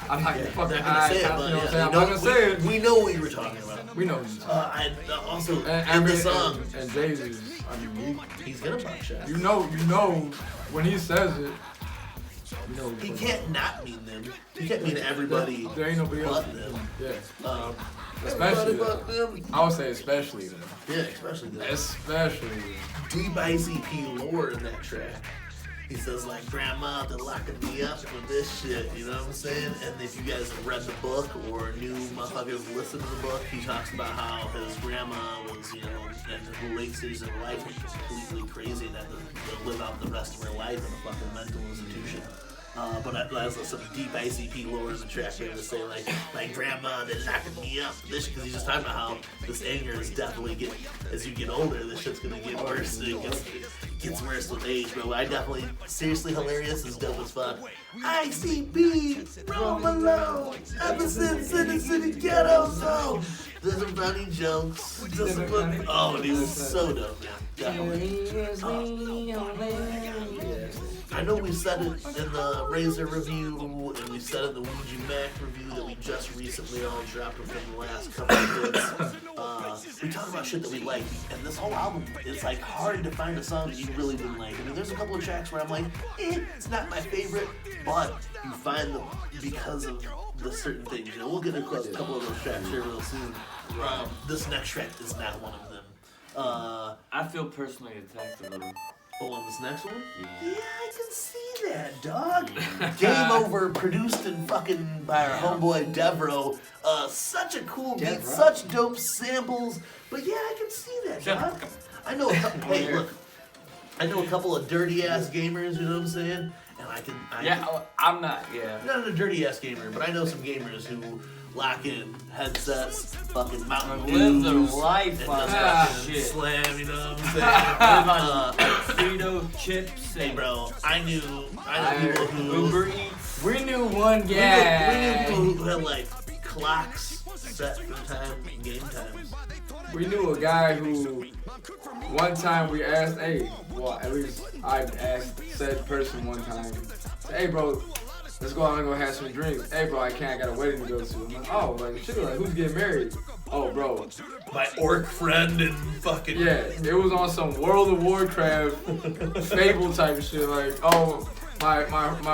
[SPEAKER 2] I'm not gonna fucking
[SPEAKER 1] say it, but
[SPEAKER 2] you know what I'm saying? I'm not gonna say it.
[SPEAKER 1] We know what you were talking about.
[SPEAKER 2] We know what you're talking
[SPEAKER 1] I also
[SPEAKER 2] about.
[SPEAKER 1] in the song,
[SPEAKER 2] and Jay-Z, I mean,
[SPEAKER 1] he's gonna buck shots.
[SPEAKER 2] you know, when he says it, you know.
[SPEAKER 1] He can't not mean them. He can't mean everybody.
[SPEAKER 2] There ain't nobody else.
[SPEAKER 1] But them.
[SPEAKER 2] Yeah.
[SPEAKER 1] Everybody
[SPEAKER 2] Especially
[SPEAKER 1] but them.
[SPEAKER 2] I would say especially them.
[SPEAKER 1] Yeah, especially them.
[SPEAKER 2] Especially them.
[SPEAKER 1] Deep ICP lore in that track. He says, like, grandma, they're locking me up with this shit, you know what I'm saying? And if you guys have read the book or new motherfuckers listen to the book, he talks about how his grandma was, in the late stages of her life, completely crazy and had to live out the rest of her life in a fucking mental institution. But there's some deep ICP lore in the track here to say, like grandma, they're knocking me up. This, because he's just talking about how this anger is definitely as you get older, this shit's gonna get worse. It gets worse with age, bro. I definitely, seriously hilarious, is dope as fuck. ICP, roam alone, ever since in the city ghetto zone. There's some funny jokes. Oh, dude, it's so dope, man. Definitely. I know we said it in the Razor review, and we said it in the Ouija Mac review that we just recently all dropped within the last couple of days. We talk about shit that we like, and this whole album, it's like hard to find a song that you really didn't like. I mean, there's a couple of tracks where I'm like, it's not my favorite, but you find them because of the certain things. We'll get a couple of those tracks here real soon. This next track is not one of them.
[SPEAKER 3] I feel personally attacked a little.
[SPEAKER 1] Oh, on this next one?
[SPEAKER 3] Yeah.
[SPEAKER 1] Yeah, I can see that, dog. Game Over, produced and fucking by our homeboy Devro. Such a cool beat, such dope samples. But yeah, I can see that, dog. I know a couple. Hey, look, I know a couple of dirty ass gamers. You know what I'm saying? And
[SPEAKER 3] I'm not. Yeah.
[SPEAKER 1] I'm not a dirty ass gamer, but I know some gamers who lock in headsets, fucking Mountain Dews,
[SPEAKER 3] live their life on that shit.
[SPEAKER 1] Slam, you know what I'm saying?
[SPEAKER 3] Live on Frito chips.
[SPEAKER 1] Hey, bro, I know people who
[SPEAKER 3] Uber Eats.
[SPEAKER 2] We knew one
[SPEAKER 1] We
[SPEAKER 2] guy.
[SPEAKER 1] knew people who had like clocks set for time, game times.
[SPEAKER 2] We knew a guy who one time we asked, at least I asked said person one time, hey bro, let's go out and go have some drinks. Hey bro, I got a wedding to go to. I'm like, oh, like shit, like who's getting married? Oh bro,
[SPEAKER 1] My orc friend and fucking
[SPEAKER 2] yeah, it was on some World of Warcraft Fable type of shit. Like, oh, my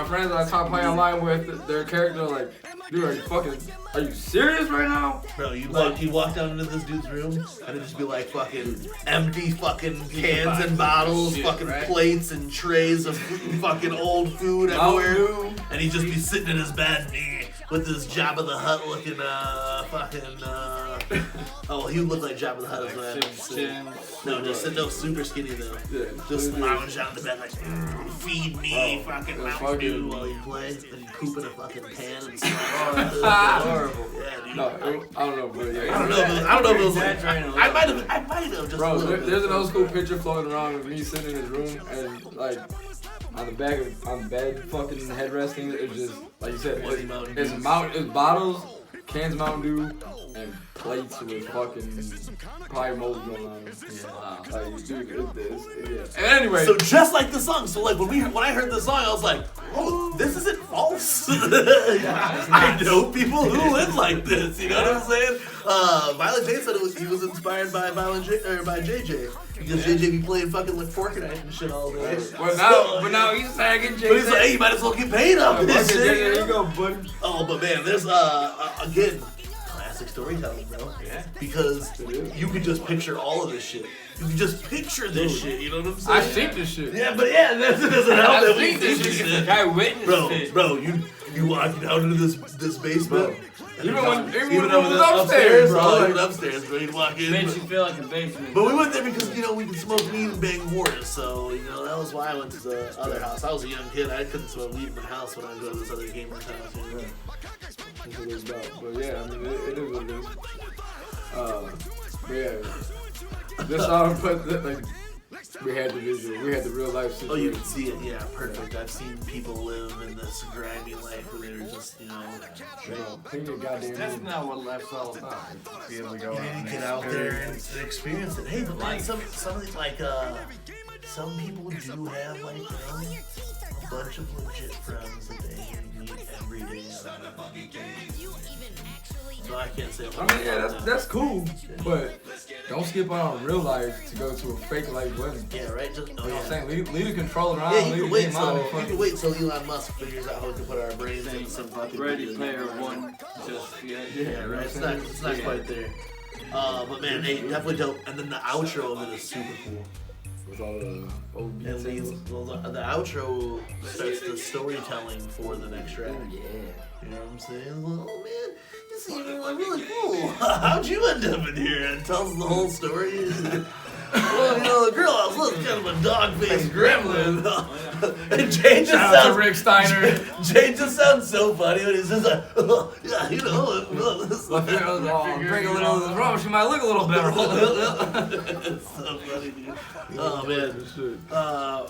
[SPEAKER 2] friends I talk playing online with, their character like, dude, are you serious right now?
[SPEAKER 1] Bro, you walk down into this dude's room and it'd just be like fucking empty fucking cans and bottles,
[SPEAKER 2] shit,
[SPEAKER 1] fucking
[SPEAKER 2] right?
[SPEAKER 1] plates and trays of fucking old food everywhere. And he'd just be sitting in his bed with this Jabba the Hutt looking oh, he would look like Jabba the Hutt as well. No, super skinny though.
[SPEAKER 2] Yeah,
[SPEAKER 1] Just lounge out in the bed like, feed me fucking Mountain Dew while you play, and you poop in a fucking pan and stuff.
[SPEAKER 3] Horrible.
[SPEAKER 1] Yeah, dude.
[SPEAKER 2] No, I don't know, but yeah.
[SPEAKER 1] I don't know if it was like, I might have just a
[SPEAKER 2] Bro,
[SPEAKER 1] little bit.
[SPEAKER 2] there's an old school picture floating around of me sitting in his room and like on the bed fucking headresting. It's just like you said, it's bottles, cans of Mountain Dew, and plates with fucking probably mold going on. Yeah, like, dude, yeah. And anyway,
[SPEAKER 1] So just like the song, so like when I heard the song, I was like, oh, this isn't false. I know people who live like this. You know what I'm saying? Violent J said he was inspired by by JJ. Because JJ be playing fucking like Fortnite and shit all day.
[SPEAKER 2] but now he's sagging Jay.
[SPEAKER 1] But he's like, hey, you might as well get paid off this shit.
[SPEAKER 2] There you go, buddy.
[SPEAKER 1] Oh, but man, there's again, classic storytelling, bro.
[SPEAKER 3] Yeah.
[SPEAKER 1] Because you could just picture all of this shit. You could just picture this shit, you know what I'm saying?
[SPEAKER 2] I've seen this shit.
[SPEAKER 1] Yeah, but yeah, that doesn't help that we
[SPEAKER 3] I've seen
[SPEAKER 1] see
[SPEAKER 3] this
[SPEAKER 1] this
[SPEAKER 3] shit.
[SPEAKER 1] shit.
[SPEAKER 3] I witnessed it.
[SPEAKER 1] Bro, you walk down into this basement.
[SPEAKER 2] Even when
[SPEAKER 1] Even
[SPEAKER 2] it
[SPEAKER 1] over
[SPEAKER 2] was
[SPEAKER 1] the
[SPEAKER 2] upstairs,
[SPEAKER 1] bro.
[SPEAKER 2] bro.
[SPEAKER 1] Even upstairs, bro. You'd walk in.
[SPEAKER 3] Makes you feel like a basement.
[SPEAKER 1] But we went there because, we could smoke weed and bang whores, so, that was why I went to the other house. I was a young kid, I couldn't smoke weed in my house when I go to this other gamer's house,
[SPEAKER 2] That's what it's about. But yeah, I mean, it is what it is. But yeah, this song, we had the visual, we had the real life situation.
[SPEAKER 1] Oh, you can see it, yeah, perfect. I've seen people live in this grimy life where they're just,
[SPEAKER 2] Clean your goddamn
[SPEAKER 3] That's
[SPEAKER 2] room.
[SPEAKER 3] not what life's all about. Be able to go
[SPEAKER 1] you need to get out there and experience it. Hey, but like some of these, some people do have, a bunch of legit friends that they meet every day. So I can't say.
[SPEAKER 2] I mean, yeah, that's cool, but don't skip out on real life to go to a fake life wedding.
[SPEAKER 1] Yeah, right. Just,
[SPEAKER 2] You know what I'm saying? Leave the control around.
[SPEAKER 1] Yeah, you can wait till Elon Musk figures out how we can put our brains in some fucking
[SPEAKER 3] Ready Player One. Just
[SPEAKER 1] yeah, right. It's not quite there. But man, hey, definitely dope. And then the outro of it is super cool.
[SPEAKER 2] With all the old beats.
[SPEAKER 1] The outro starts the storytelling for the next track.
[SPEAKER 2] Yeah.
[SPEAKER 1] You know what I'm saying? Well, oh man, this seems really cool. How'd you end up in here? And tells the whole story. Well, the girl I was with kind of a dog-faced gremlin. And Jane just
[SPEAKER 2] Shout out
[SPEAKER 1] sounds
[SPEAKER 2] to Rick Steiner.
[SPEAKER 1] Jane just sounds so funny when he says like, yeah, this.
[SPEAKER 2] Bring a little of this rum. She might look a little better.
[SPEAKER 1] It's so funny, dude. Oh man.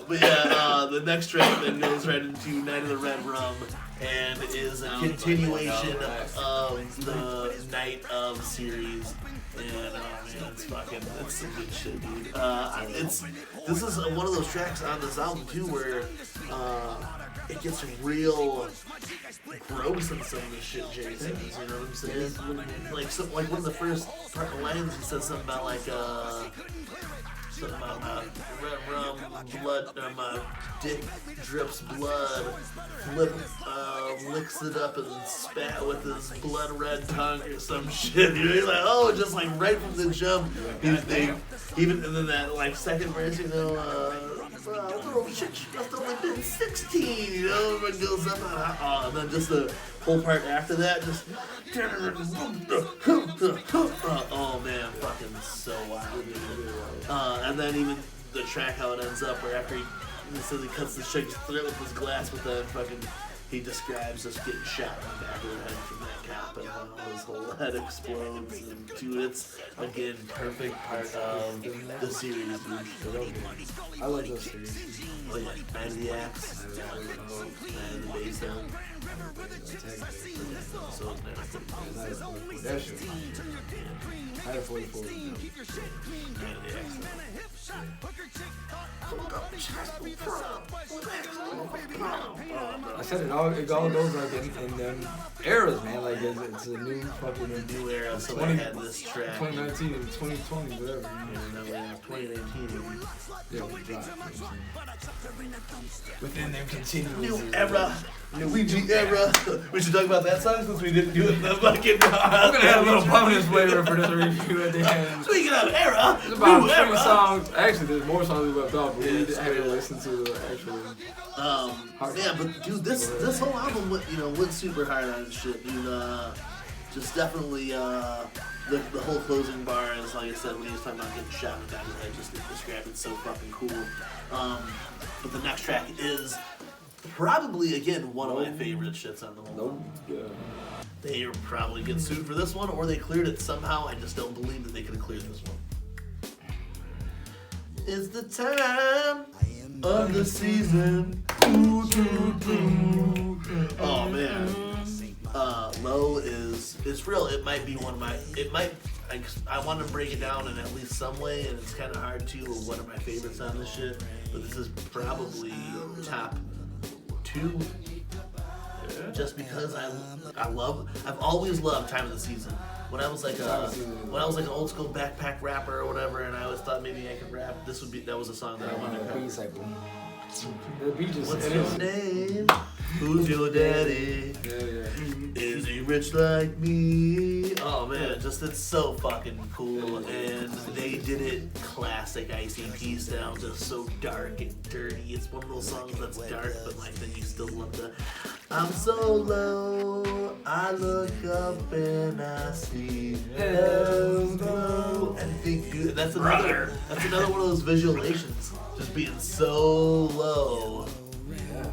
[SPEAKER 1] But yeah, the next track then goes right into Night of the Red Rum and is a continuation of the Night of series. And man, it's some good shit, dude. This is one of those tracks on this album too where it gets real gross in some of the shit Jay says. You know what I'm saying? Like one of the first lines he says something about something about my red rum, blood, my dick drips blood, licks it up and spat with his blood red tongue or some shit. He's like, oh, just like right from the jump. Even and then that second verse, oh shit, she must have only been 16, everyone goes up and then just the whole part after that, just oh man, fucking so wild, dude. And then even the track how it ends up, where after he says he cuts the chick's throat with his glass, but then he describes us getting shot in the back of the head from that cop and how his whole head explodes. And dude, it's again perfect part of the series, dude.
[SPEAKER 2] I love those series.
[SPEAKER 1] Oh yeah, Night of the Axe, Night of the Base Down. So
[SPEAKER 2] That shit. I had 44. I said it all goes in them eras, man. Like it's a new fucking
[SPEAKER 1] new era. So I had this track
[SPEAKER 2] 2019 and 2020, whatever.
[SPEAKER 1] Yeah, 2019.
[SPEAKER 2] Yeah, we dropped. Within them continuous
[SPEAKER 1] New era. Luigi era. We should talk about that song since we didn't do it in the fucking.
[SPEAKER 2] We're gonna have a little bonus flavor for this review at the end.
[SPEAKER 1] Speaking of era,
[SPEAKER 2] There's about
[SPEAKER 1] new
[SPEAKER 2] 20
[SPEAKER 1] era.
[SPEAKER 2] songs. Actually, there's more songs we left off, but we
[SPEAKER 1] it's
[SPEAKER 2] haven't
[SPEAKER 1] crazy.
[SPEAKER 2] listened to the actual.
[SPEAKER 1] Yeah, but dude, this whole album went super hard on its shit, dude. Just definitely the whole closing bar is, like I said, when he was talking about getting shot in the back of the head, just described it so fucking cool. But the next track is probably again one of my favorite shits on the whole album.
[SPEAKER 2] Yeah.
[SPEAKER 1] They probably get sued for this one, or they cleared it somehow. I just don't believe that they could have cleared this one. It's the time of the season. Oh man, Low is real. It might be one of my. I want to break it down in at least some way, and it's kind of hard to. One of my favorites on this shit, but this is probably top 2. Just because I've always loved Time of the Season. When I was like an old school backpack rapper or whatever, and I always thought maybe I could rap, that was a song that I wanted to cover.
[SPEAKER 2] The beat just
[SPEAKER 1] What's your name? Who's your daddy?
[SPEAKER 2] Yeah.
[SPEAKER 1] Is he rich like me? Oh man, just it's so fucking cool. And they did it classic ICP style, just so dark and dirty. It's one of those songs that's dark, but like then you still love the I'm so low, I look up and I see hell's glow. And think, dude, that's another one of those visualizations. Just being so low,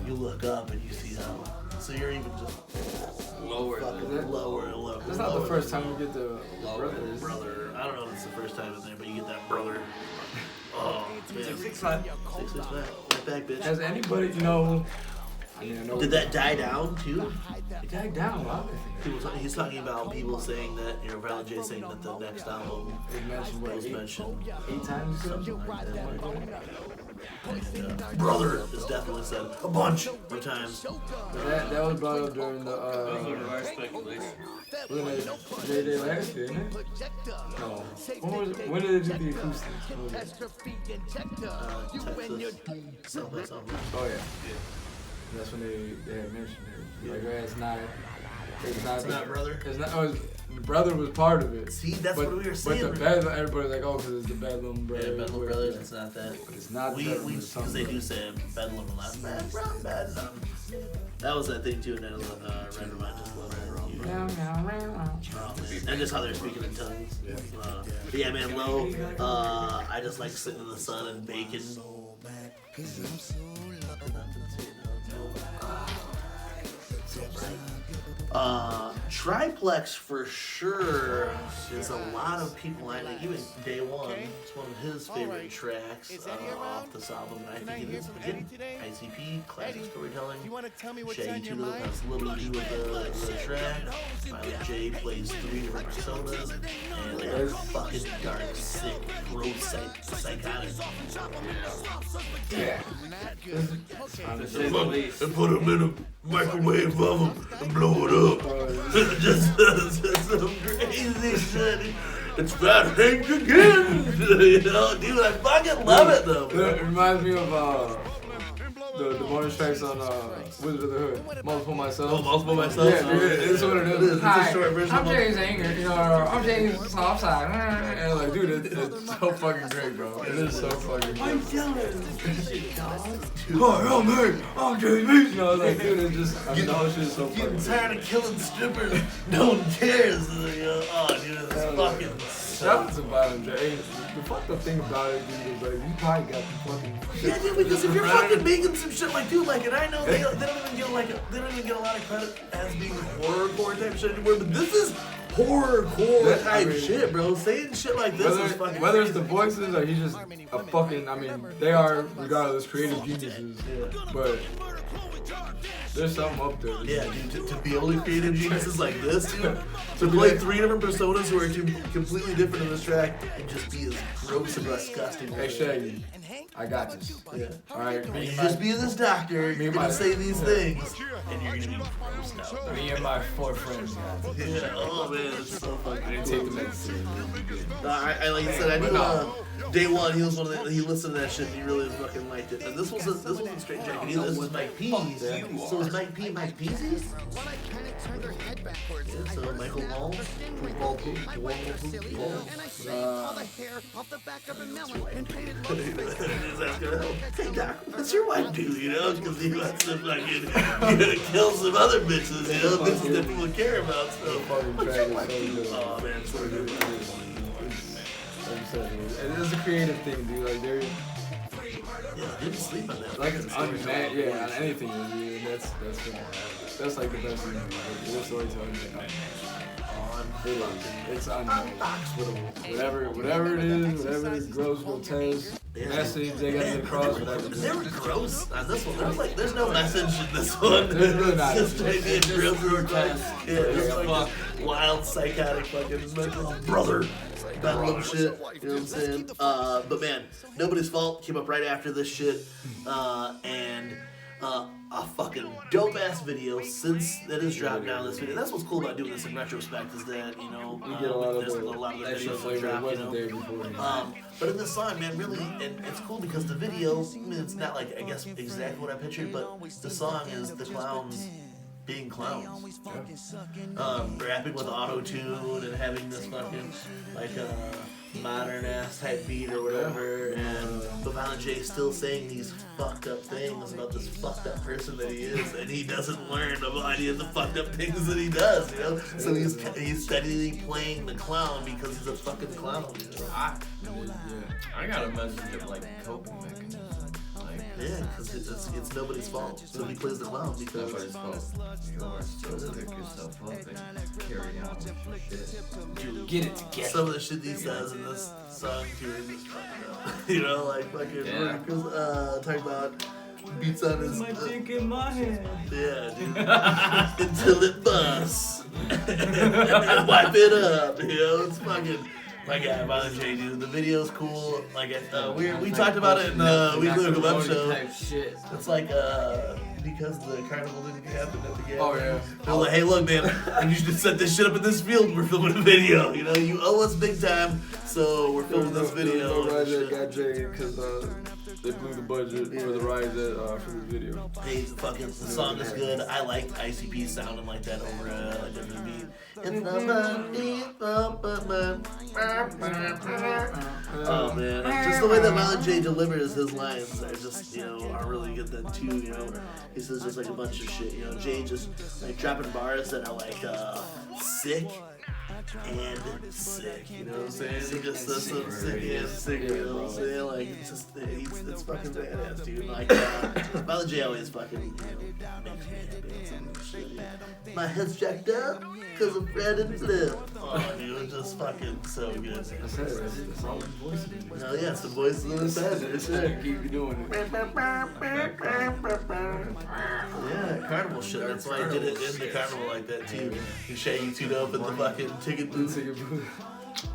[SPEAKER 1] you look up and you see hell. So you're even just
[SPEAKER 3] Lower than
[SPEAKER 1] lower and lower.
[SPEAKER 2] That's not the first time you get the brothers.
[SPEAKER 1] Brother. I don't know if it's the first time in there, but you get that brother. Oh, man.
[SPEAKER 2] 6'5".
[SPEAKER 1] 6'5". Right back, bitch.
[SPEAKER 2] Has anybody, you know? I know.
[SPEAKER 1] Did that die down too?
[SPEAKER 2] It died down a lot.
[SPEAKER 1] He's talking about people saying that, Violent J saying that the next album was mentioned
[SPEAKER 2] 8 times.
[SPEAKER 1] something like that. Brother is definitely said a bunch of times.
[SPEAKER 2] That was brought up during the
[SPEAKER 3] Those are our speculation.
[SPEAKER 2] J-Day last year, isn't it? No. When did they do the acoustic?
[SPEAKER 1] Texas. Something.
[SPEAKER 2] Oh yeah. That's when they had mentioned it. Like, it's not
[SPEAKER 1] Brother.
[SPEAKER 2] It's not. Oh, Brother was part of it.
[SPEAKER 1] See, that's what we were saying.
[SPEAKER 2] But the Bedlam, everybody's like, oh, because it's the Bedlam Brothers.
[SPEAKER 1] Yeah, Bedlam Brothers. It's not that.
[SPEAKER 2] But it's not
[SPEAKER 1] We because they do say Bedlam a lot. Bedlam. That was that thing too, and then Red Remind just love it. And just how they're speaking in tongues. But yeah, man, Low. I just like sitting in the sun and baking. Triplex for sure is a lot of people. I think even Day One, it's one of his favorite tracks off this album. And I think it is again ICP, classic storytelling. Shaggy Two has a little to do with the track. Violent J plays 3 different personas, and they are fucking dark, sick, gross, psychotic.
[SPEAKER 2] Yeah.
[SPEAKER 1] And put them in a microwave oven and blow it up. just some crazy shit. It's that Hank again. Dude, I fucking love it though.
[SPEAKER 2] It reminds me of the bonus tracks on Wizard of the Hood. Multiple Myself.
[SPEAKER 1] Oh, Multiple Myself?
[SPEAKER 2] Yeah, dude, it's what it is.
[SPEAKER 1] It's a short version.
[SPEAKER 2] I'm James Anger, or I'm James Soft Side. And like, dude, it's so fucking great, bro. It is so fucking great.
[SPEAKER 1] I'm yelling.
[SPEAKER 2] Oh, I'm James. You know, like, dude, it's just, I mean, the whole shit is so fucking
[SPEAKER 1] Getting tired of killing strippers. No one cares. Oh, dude, it's fucking.
[SPEAKER 2] Shout out to Violent J. The fucked up thing about it, dude, is like, you probably got the fucking.
[SPEAKER 1] Yeah, dude, because if you're fucking making some shit like, dude, like, and I know they don't even get a lot of credit as being horrorcore type shit anymore, but this is horrorcore type shit, bro. Saying shit like this is fucking.
[SPEAKER 2] Whether it's the voices or he's just a fucking. I mean, they are regardless creative geniuses, but there's something up there.
[SPEAKER 1] Yeah, dude, to be only creative geniuses like this, dude, to play 3 different personas who are completely different in this track and just be as gross and disgusting.
[SPEAKER 2] Hey Shaggy, I got this.
[SPEAKER 1] Yeah.
[SPEAKER 2] Alright,
[SPEAKER 1] You just be this doctor, you're gonna say these things, and you're gonna be grossed out.
[SPEAKER 2] me and my 4 friends.
[SPEAKER 1] Yeah, oh man, it's so fucking.
[SPEAKER 2] I didn't take the medicine.
[SPEAKER 1] I like you said, I knew Day One, he was one of the, he listened to that shit and he really fucking liked it. And this wasn't Straight Jacket either. This was Mike P. So was Mike P. Mike Peasy? Yeah, so Michael Wall, Paul P. Hey Doc, what's your wife do? You know, because he wants to fucking kill some other bitches. You know, bitches that people care about. So what's your wife do? Oh man, it's so good.
[SPEAKER 2] It is a creative thing, dude. Like they're
[SPEAKER 1] Didn't sleep on that.
[SPEAKER 2] like it's unmatched, yeah, on anything, dude. And that's like the best thing. Like, your storytelling. It's unmatched. Whatever it is, whatever gross, grotesque message they got to get across, whatever.
[SPEAKER 1] They were gross on this one. There's no message in this one.
[SPEAKER 2] There's really not.
[SPEAKER 1] It's just being real grotesque. Yeah, it's like wild, psychotic fucking brother. Bedlam shit, you know what I'm saying? But man, Nobody's Fault came up right after this shit, and a fucking dope ass video since that has dropped now. This video. That's what's cool about doing this in retrospect is that you know
[SPEAKER 2] You get a lot
[SPEAKER 1] there's a
[SPEAKER 2] of
[SPEAKER 1] lot of the
[SPEAKER 2] extra
[SPEAKER 1] videos that
[SPEAKER 2] flavor that
[SPEAKER 1] drop. You
[SPEAKER 2] wasn't
[SPEAKER 1] know.
[SPEAKER 2] there before.
[SPEAKER 1] But in this song, man, really, and it's cool because the video, I mean, it's not like, I guess, exactly what I pictured, but the song is the clowns being clowns. Rapping with auto-tune and having this fucking, like, modern-ass type beat or whatever, and but Violent J is still saying these fucked up things about this fucked up person that he is, and he doesn't learn about any of the fucked up things that he does, you know? So he's steadily playing the clown because he's a fucking clown, you know?
[SPEAKER 3] I got a message of like coping mechanism. Like,
[SPEAKER 1] Yeah, because it's nobody's fault. So he plays the clown because
[SPEAKER 3] nobody's fault. You are still pick yourself up and carry on with your shit.
[SPEAKER 1] dude,
[SPEAKER 2] Get it together.
[SPEAKER 1] some of the shit he says in this song too is just fucked up. You know, like fucking
[SPEAKER 3] Yeah.
[SPEAKER 1] talking about beats on his
[SPEAKER 3] in my head.
[SPEAKER 1] yeah, dude. Until it busts. And wipe it up. You know, it's fucking my guy, Violent J, dude. The video's cool. Like we talked about it in Weekly Local Web Show.
[SPEAKER 2] Type shit.
[SPEAKER 1] It's like because the carnival didn't happen at the game.
[SPEAKER 2] Oh, yeah.
[SPEAKER 1] They're like, hey, look, man, I need you to set this shit up in this field. And we're filming a video. You know, you owe us big time, so we're filming this video.
[SPEAKER 2] No rides that got Jay because they blew the budget for the rides for this video.
[SPEAKER 1] Hey, the song is good. I like ICP sounding like that over a different beat. It's the beat, oh man, just the way that Violent J delivers his lines are just, you know, are really good then too, you know. He says just like a bunch of shit, you know. Jay just like dropping bars that are like sick and sick, you know what I'm saying? He just says some sick and sick, you know what I'm saying? Like it's just it's fucking badass, dude. Like Violent J always fucking, you know, makes me happy and some shit. Yeah. My head's jacked up because of Fred and Flip. Oh, dude, it's just fucking so good.
[SPEAKER 2] That's it. That's all the voices.
[SPEAKER 1] Hell yeah, it's the voices of the best. It's it.
[SPEAKER 2] Keep doing it.
[SPEAKER 1] Yeah, carnival shit. That's why I did it in the carnival like that too. You shaggy tuned up in the fucking ticket booth.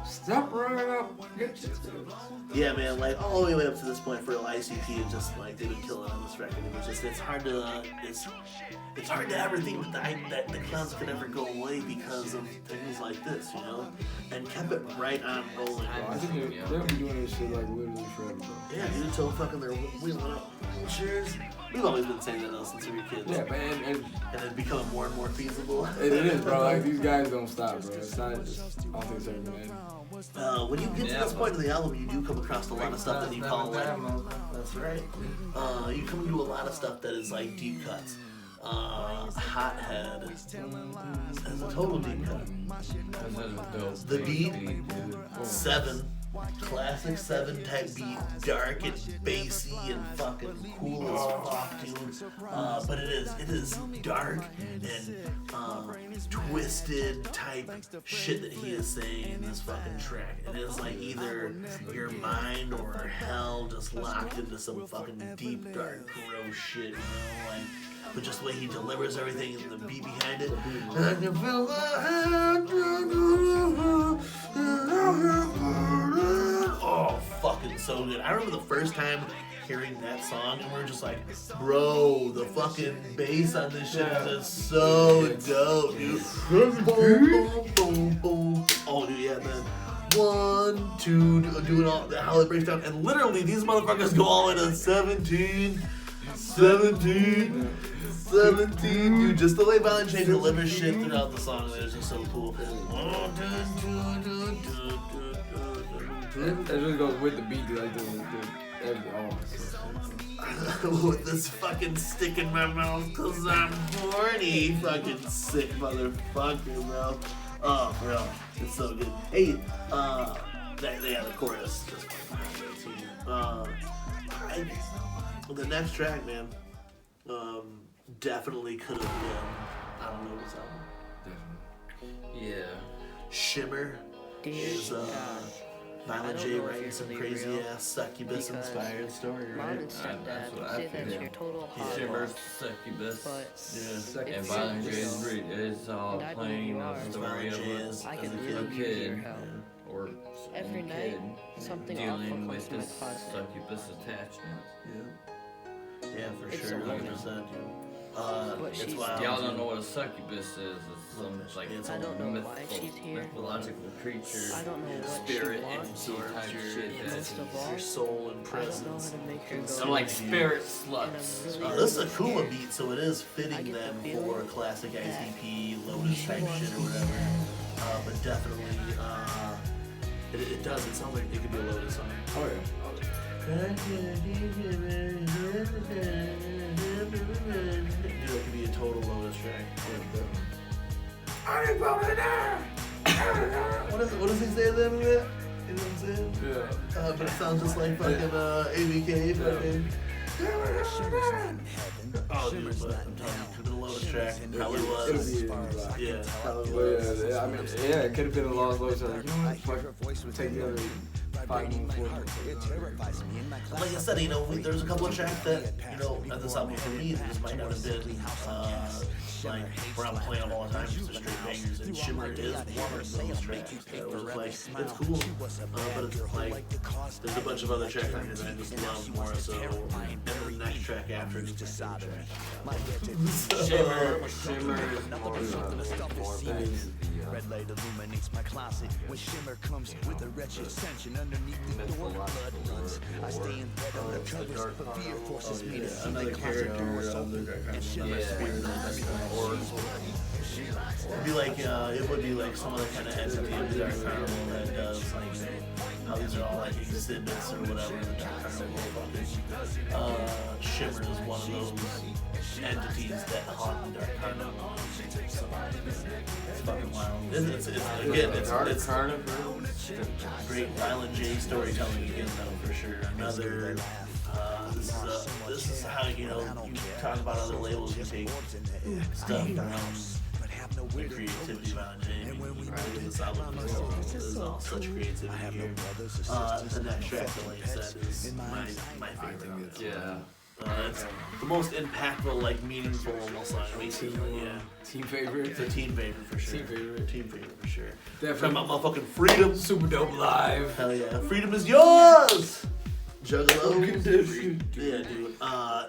[SPEAKER 2] Stop running up. Get your tickets.
[SPEAKER 1] Yeah, man, like all the way up to this point for ICP, and just like they've been killing on this record. It's hard to it's hard to ever think that the clowns could ever go away because of things like this, you know, and kept it right on rolling.
[SPEAKER 2] I think they'll be doing this shit like literally forever, bro.
[SPEAKER 1] Yeah, dude, until fucking they're wheeling up wheelchairs. We've always been saying that since we were kids.
[SPEAKER 2] Yeah, man, and
[SPEAKER 1] it's becoming more and more feasible.
[SPEAKER 2] it is, bro. Like these guys don't stop, bro. It's not just. I don't think it's ever gonna end.
[SPEAKER 1] When you get to this point of the album, you do come across a lot of stuff that you call like. That's right. You come into a lot of stuff that is like deep cuts. Hothead as a total deep cut. The beat, 7, classic 7 type beat, dark and bassy and fucking cool as fuck, dude. But it is dark and twisted type shit that he is saying in this fucking track. It is like either your mind or hell just locked into some fucking deep, dark, gross shit, you know, like. But just the way he delivers everything and the beat behind it. I can feel oh, fucking so good. I remember the first time hearing that song and we were just like, bro, the fucking bass on this shit is just so dope, dude. Boom, boom, boom, boom. Oh, dude, yeah, man. 1, 2, doing all how it breaks down. And literally, these motherfuckers go all into 17, 17, dude. Just the way Violent J delivers shit throughout the song is just so cool.
[SPEAKER 2] It really goes with the beat, dude. Like
[SPEAKER 1] with this fucking stick in my mouth cause I'm horny. Fucking sick motherfucker, bro. Oh, bro. It's so good. Hey, the chorus. Just the next track, man, definitely could have been, I don't know what's album.
[SPEAKER 3] Yeah.
[SPEAKER 1] Shimmer is Violent J writing some crazy ass succubus inspired story, right?
[SPEAKER 3] That's what I figured.
[SPEAKER 4] Your total
[SPEAKER 3] Shimmer's succubus.
[SPEAKER 4] but
[SPEAKER 3] And Violent J is all playing a story of
[SPEAKER 4] I can
[SPEAKER 3] a
[SPEAKER 4] really use
[SPEAKER 3] kid
[SPEAKER 4] your help.
[SPEAKER 3] or
[SPEAKER 4] Every
[SPEAKER 3] a
[SPEAKER 4] night,
[SPEAKER 3] kid
[SPEAKER 4] something
[SPEAKER 3] dealing
[SPEAKER 4] awful
[SPEAKER 3] with
[SPEAKER 4] comes to my
[SPEAKER 3] this
[SPEAKER 4] closet.
[SPEAKER 3] succubus attachment.
[SPEAKER 1] Yeah. Yeah, for
[SPEAKER 4] It's
[SPEAKER 1] sure,
[SPEAKER 4] a woman.
[SPEAKER 1] 100%.
[SPEAKER 4] What
[SPEAKER 1] It's
[SPEAKER 4] she's
[SPEAKER 1] wild.
[SPEAKER 5] Y'all don't know what a succubus is. It's some like
[SPEAKER 1] It's
[SPEAKER 4] I don't know
[SPEAKER 5] myth-
[SPEAKER 4] why she's here.
[SPEAKER 5] mythological creature,
[SPEAKER 4] I don't know what
[SPEAKER 5] spirit
[SPEAKER 4] she wants.
[SPEAKER 5] MC type shit.
[SPEAKER 4] Most of all,
[SPEAKER 1] Your soul and
[SPEAKER 4] I don't know how
[SPEAKER 1] presence.
[SPEAKER 4] to make her go.
[SPEAKER 5] So like spirit
[SPEAKER 4] And I'm
[SPEAKER 5] sluts.
[SPEAKER 4] really
[SPEAKER 1] This is a Kuma beat, so it is
[SPEAKER 4] I
[SPEAKER 1] fitting
[SPEAKER 4] get the
[SPEAKER 1] then
[SPEAKER 4] feeling
[SPEAKER 1] for classic
[SPEAKER 4] that
[SPEAKER 1] ICP, Lotus type shit or whatever. But definitely, it does. It sounds like it could be a Lotus song.
[SPEAKER 2] Oh yeah.
[SPEAKER 1] Dude, it could be a total Lotus track. What does he say at the end of it? You know what I'm saying?
[SPEAKER 2] Yeah.
[SPEAKER 1] But it sounds just like fucking ABK. Fucking. Oh, dude, but I'm telling you, it could have been a Lotus track. Probably
[SPEAKER 2] It'll
[SPEAKER 1] was.
[SPEAKER 2] be in the
[SPEAKER 1] Yeah, probably
[SPEAKER 2] But
[SPEAKER 1] was.
[SPEAKER 2] yeah, I mean, yeah, it could have been a lost voice. Like, you know what? Fuck, take the other 5 minutes, 4 minutes.
[SPEAKER 1] Like I said, you know, there's a couple of tracks that, you know, at this album for me, this might not have been, like, where I'm playing them all the time, just the straight bangers, and Shimmer is one of those tracks. That was like, it's cool, but it's like, there's a bunch of other tracks on here that I just love more, so, and the next track after is just a track.
[SPEAKER 5] Shimmer is more things.
[SPEAKER 6] Red light illuminates my closet when shimmer comes with a wretched tension underneath the door. Blood runs. I stay in bed under covers, but fear forces me to see
[SPEAKER 1] Another
[SPEAKER 6] the
[SPEAKER 1] character
[SPEAKER 6] consequences.
[SPEAKER 1] of the dark kind of
[SPEAKER 5] Yeah,
[SPEAKER 1] spirit it'd be like it would be like some other kind of entity of the dark carnival that does like how these are all like exhibits or whatever in the dark carnival. Shimmer is one of those entities that haunt the dark carnival. So, it's fucking wild. It's
[SPEAKER 5] Carnival.
[SPEAKER 1] great Violent J storytelling again though for sure. Another this is how you know you talk about other labels you take stuff from the creativity Violent J. I mean, this album is all such creativity here. The next track, like I said, is my favorite.
[SPEAKER 5] Yeah.
[SPEAKER 1] It's the most impactful, like meaningful almost song we've seen. Yeah.
[SPEAKER 2] Team favorite.
[SPEAKER 1] It's a team favorite for sure.
[SPEAKER 2] Team favorite.
[SPEAKER 1] Team favorite for sure.
[SPEAKER 2] Definitely.
[SPEAKER 1] Talking about motherfucking freedom.
[SPEAKER 2] Super dope live.
[SPEAKER 1] Hell yeah. Freedom is yours! Juggalo.
[SPEAKER 2] Condition.
[SPEAKER 1] Yeah, dude.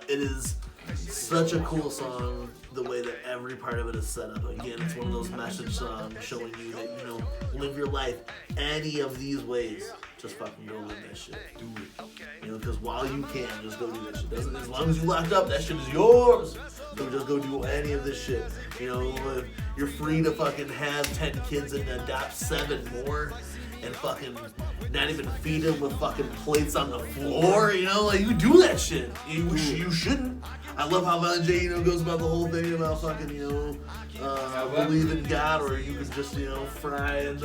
[SPEAKER 1] It is such a cool song, the way that every part of it is set up. Again, it's one of those message songs showing you that, you know, live your life any of these ways. Just fucking go live that shit. Do it. You know, because while you can, just go do that shit. As long as you locked up, that shit is yours. So just go do any of this shit. You know, you're free to fucking have 10 kids and adopt 7 more. And fucking not even feed them with fucking plates on the floor, you know? Like, you do that shit. You shouldn't. I love how Violent J, you know, goes about the whole thing about fucking, you know, believe in God, or you can just, you know, fry and,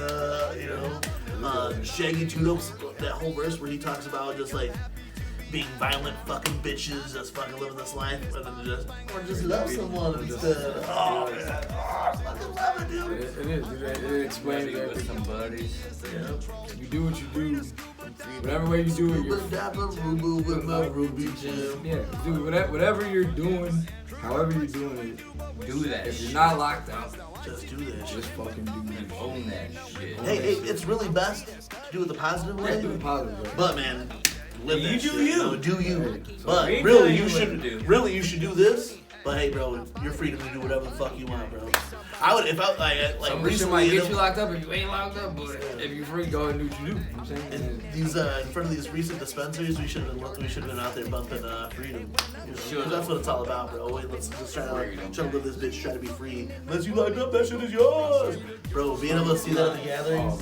[SPEAKER 1] you know, Shaggy Two Dopes, that whole verse where he talks about just, like, being violent fucking bitches, just fucking living this life, and then just love someone instead. Oh, man. Oh, I fucking love it, dude.
[SPEAKER 2] It is. It explains
[SPEAKER 5] Maybe with
[SPEAKER 2] everything.
[SPEAKER 5] some buddies.
[SPEAKER 1] Yeah.
[SPEAKER 2] You do what you do. Whatever way you do it, you're
[SPEAKER 1] Dapper Rubu with my Ruby Jim.
[SPEAKER 2] yeah, dude. Whatever you're doing, however you're doing it,
[SPEAKER 5] Do that
[SPEAKER 2] if you're
[SPEAKER 5] shit.
[SPEAKER 2] not locked out,
[SPEAKER 1] Just do that shit.
[SPEAKER 2] just fucking do it.
[SPEAKER 5] Own that shit.
[SPEAKER 1] Hey, it's really best to do it the positive
[SPEAKER 2] Yeah,
[SPEAKER 1] way.
[SPEAKER 2] do it positive. Way.
[SPEAKER 1] But man, live
[SPEAKER 5] You
[SPEAKER 1] that
[SPEAKER 5] do
[SPEAKER 1] shit.
[SPEAKER 5] you.
[SPEAKER 1] No, do you.
[SPEAKER 2] So
[SPEAKER 1] But
[SPEAKER 5] we ain't
[SPEAKER 1] really,
[SPEAKER 5] telling
[SPEAKER 1] you
[SPEAKER 5] you what
[SPEAKER 1] should
[SPEAKER 5] to do.
[SPEAKER 1] really you should do this. But hey, bro, you're freedom to do whatever the fuck you want, bro. I would if I like
[SPEAKER 2] Some shit
[SPEAKER 1] recently.
[SPEAKER 2] might
[SPEAKER 1] you
[SPEAKER 2] get
[SPEAKER 1] know,
[SPEAKER 2] you locked up if you ain't locked up, but if you're free, go ahead and do what you do. You know what I'm saying?
[SPEAKER 1] in these in front of these recent dispensaries, we should have been out there bumping freedom. You know, 'cause that's what it's all about, bro. Wait, let's just try to live this bitch, try to be free. Unless you locked up, that shit is yours, bro. Being able to see that at the gatherings.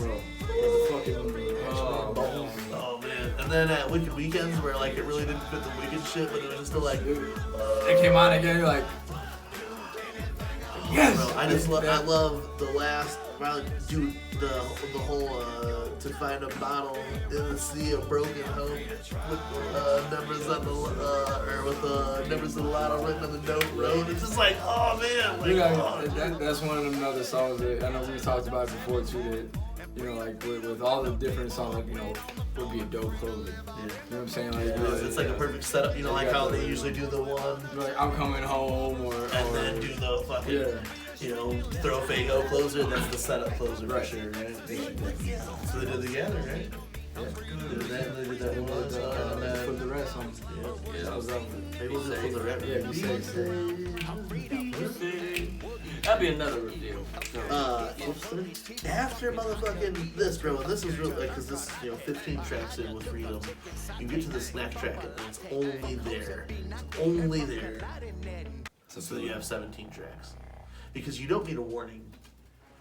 [SPEAKER 2] Oh, bro.
[SPEAKER 1] Oh man, and then at Wicked Weekends where like it really didn't fit the Wicked shit, but it was just still like,
[SPEAKER 2] It came on again, you're like, yes!
[SPEAKER 1] bro, I love the last, dude, the whole to find a bottle in the sea of broken hope with numbers on the or with the numbers of the lotto written on the note road. It's just like, oh man, like,
[SPEAKER 2] You
[SPEAKER 1] oh.
[SPEAKER 2] know, that's one of them other songs that I know we talked about before too. That you know, like with all the different songs, like, you know, would be a dope closer. You know what I'm saying? Like,
[SPEAKER 1] It's like a perfect setup, you know, like how they usually do the one
[SPEAKER 2] like I'm coming home, or
[SPEAKER 1] and then do the fucking, you know, throw Fago closer. That's the setup closer for
[SPEAKER 2] Right.
[SPEAKER 1] sure, right? So they did it together, right? Did that, they did that one song, and
[SPEAKER 2] Put the rest on.
[SPEAKER 1] yeah,
[SPEAKER 2] That was up.
[SPEAKER 1] maybe we'll just put the rest.
[SPEAKER 2] Yeah, be safe.
[SPEAKER 5] That'd be another review.
[SPEAKER 1] After motherfucking this, bro, and this is real, like, cause this, 15 tracks in with Freedom, you get to the snack track and it's only there. It's only there. So you have 17 tracks. Because you don't need a warning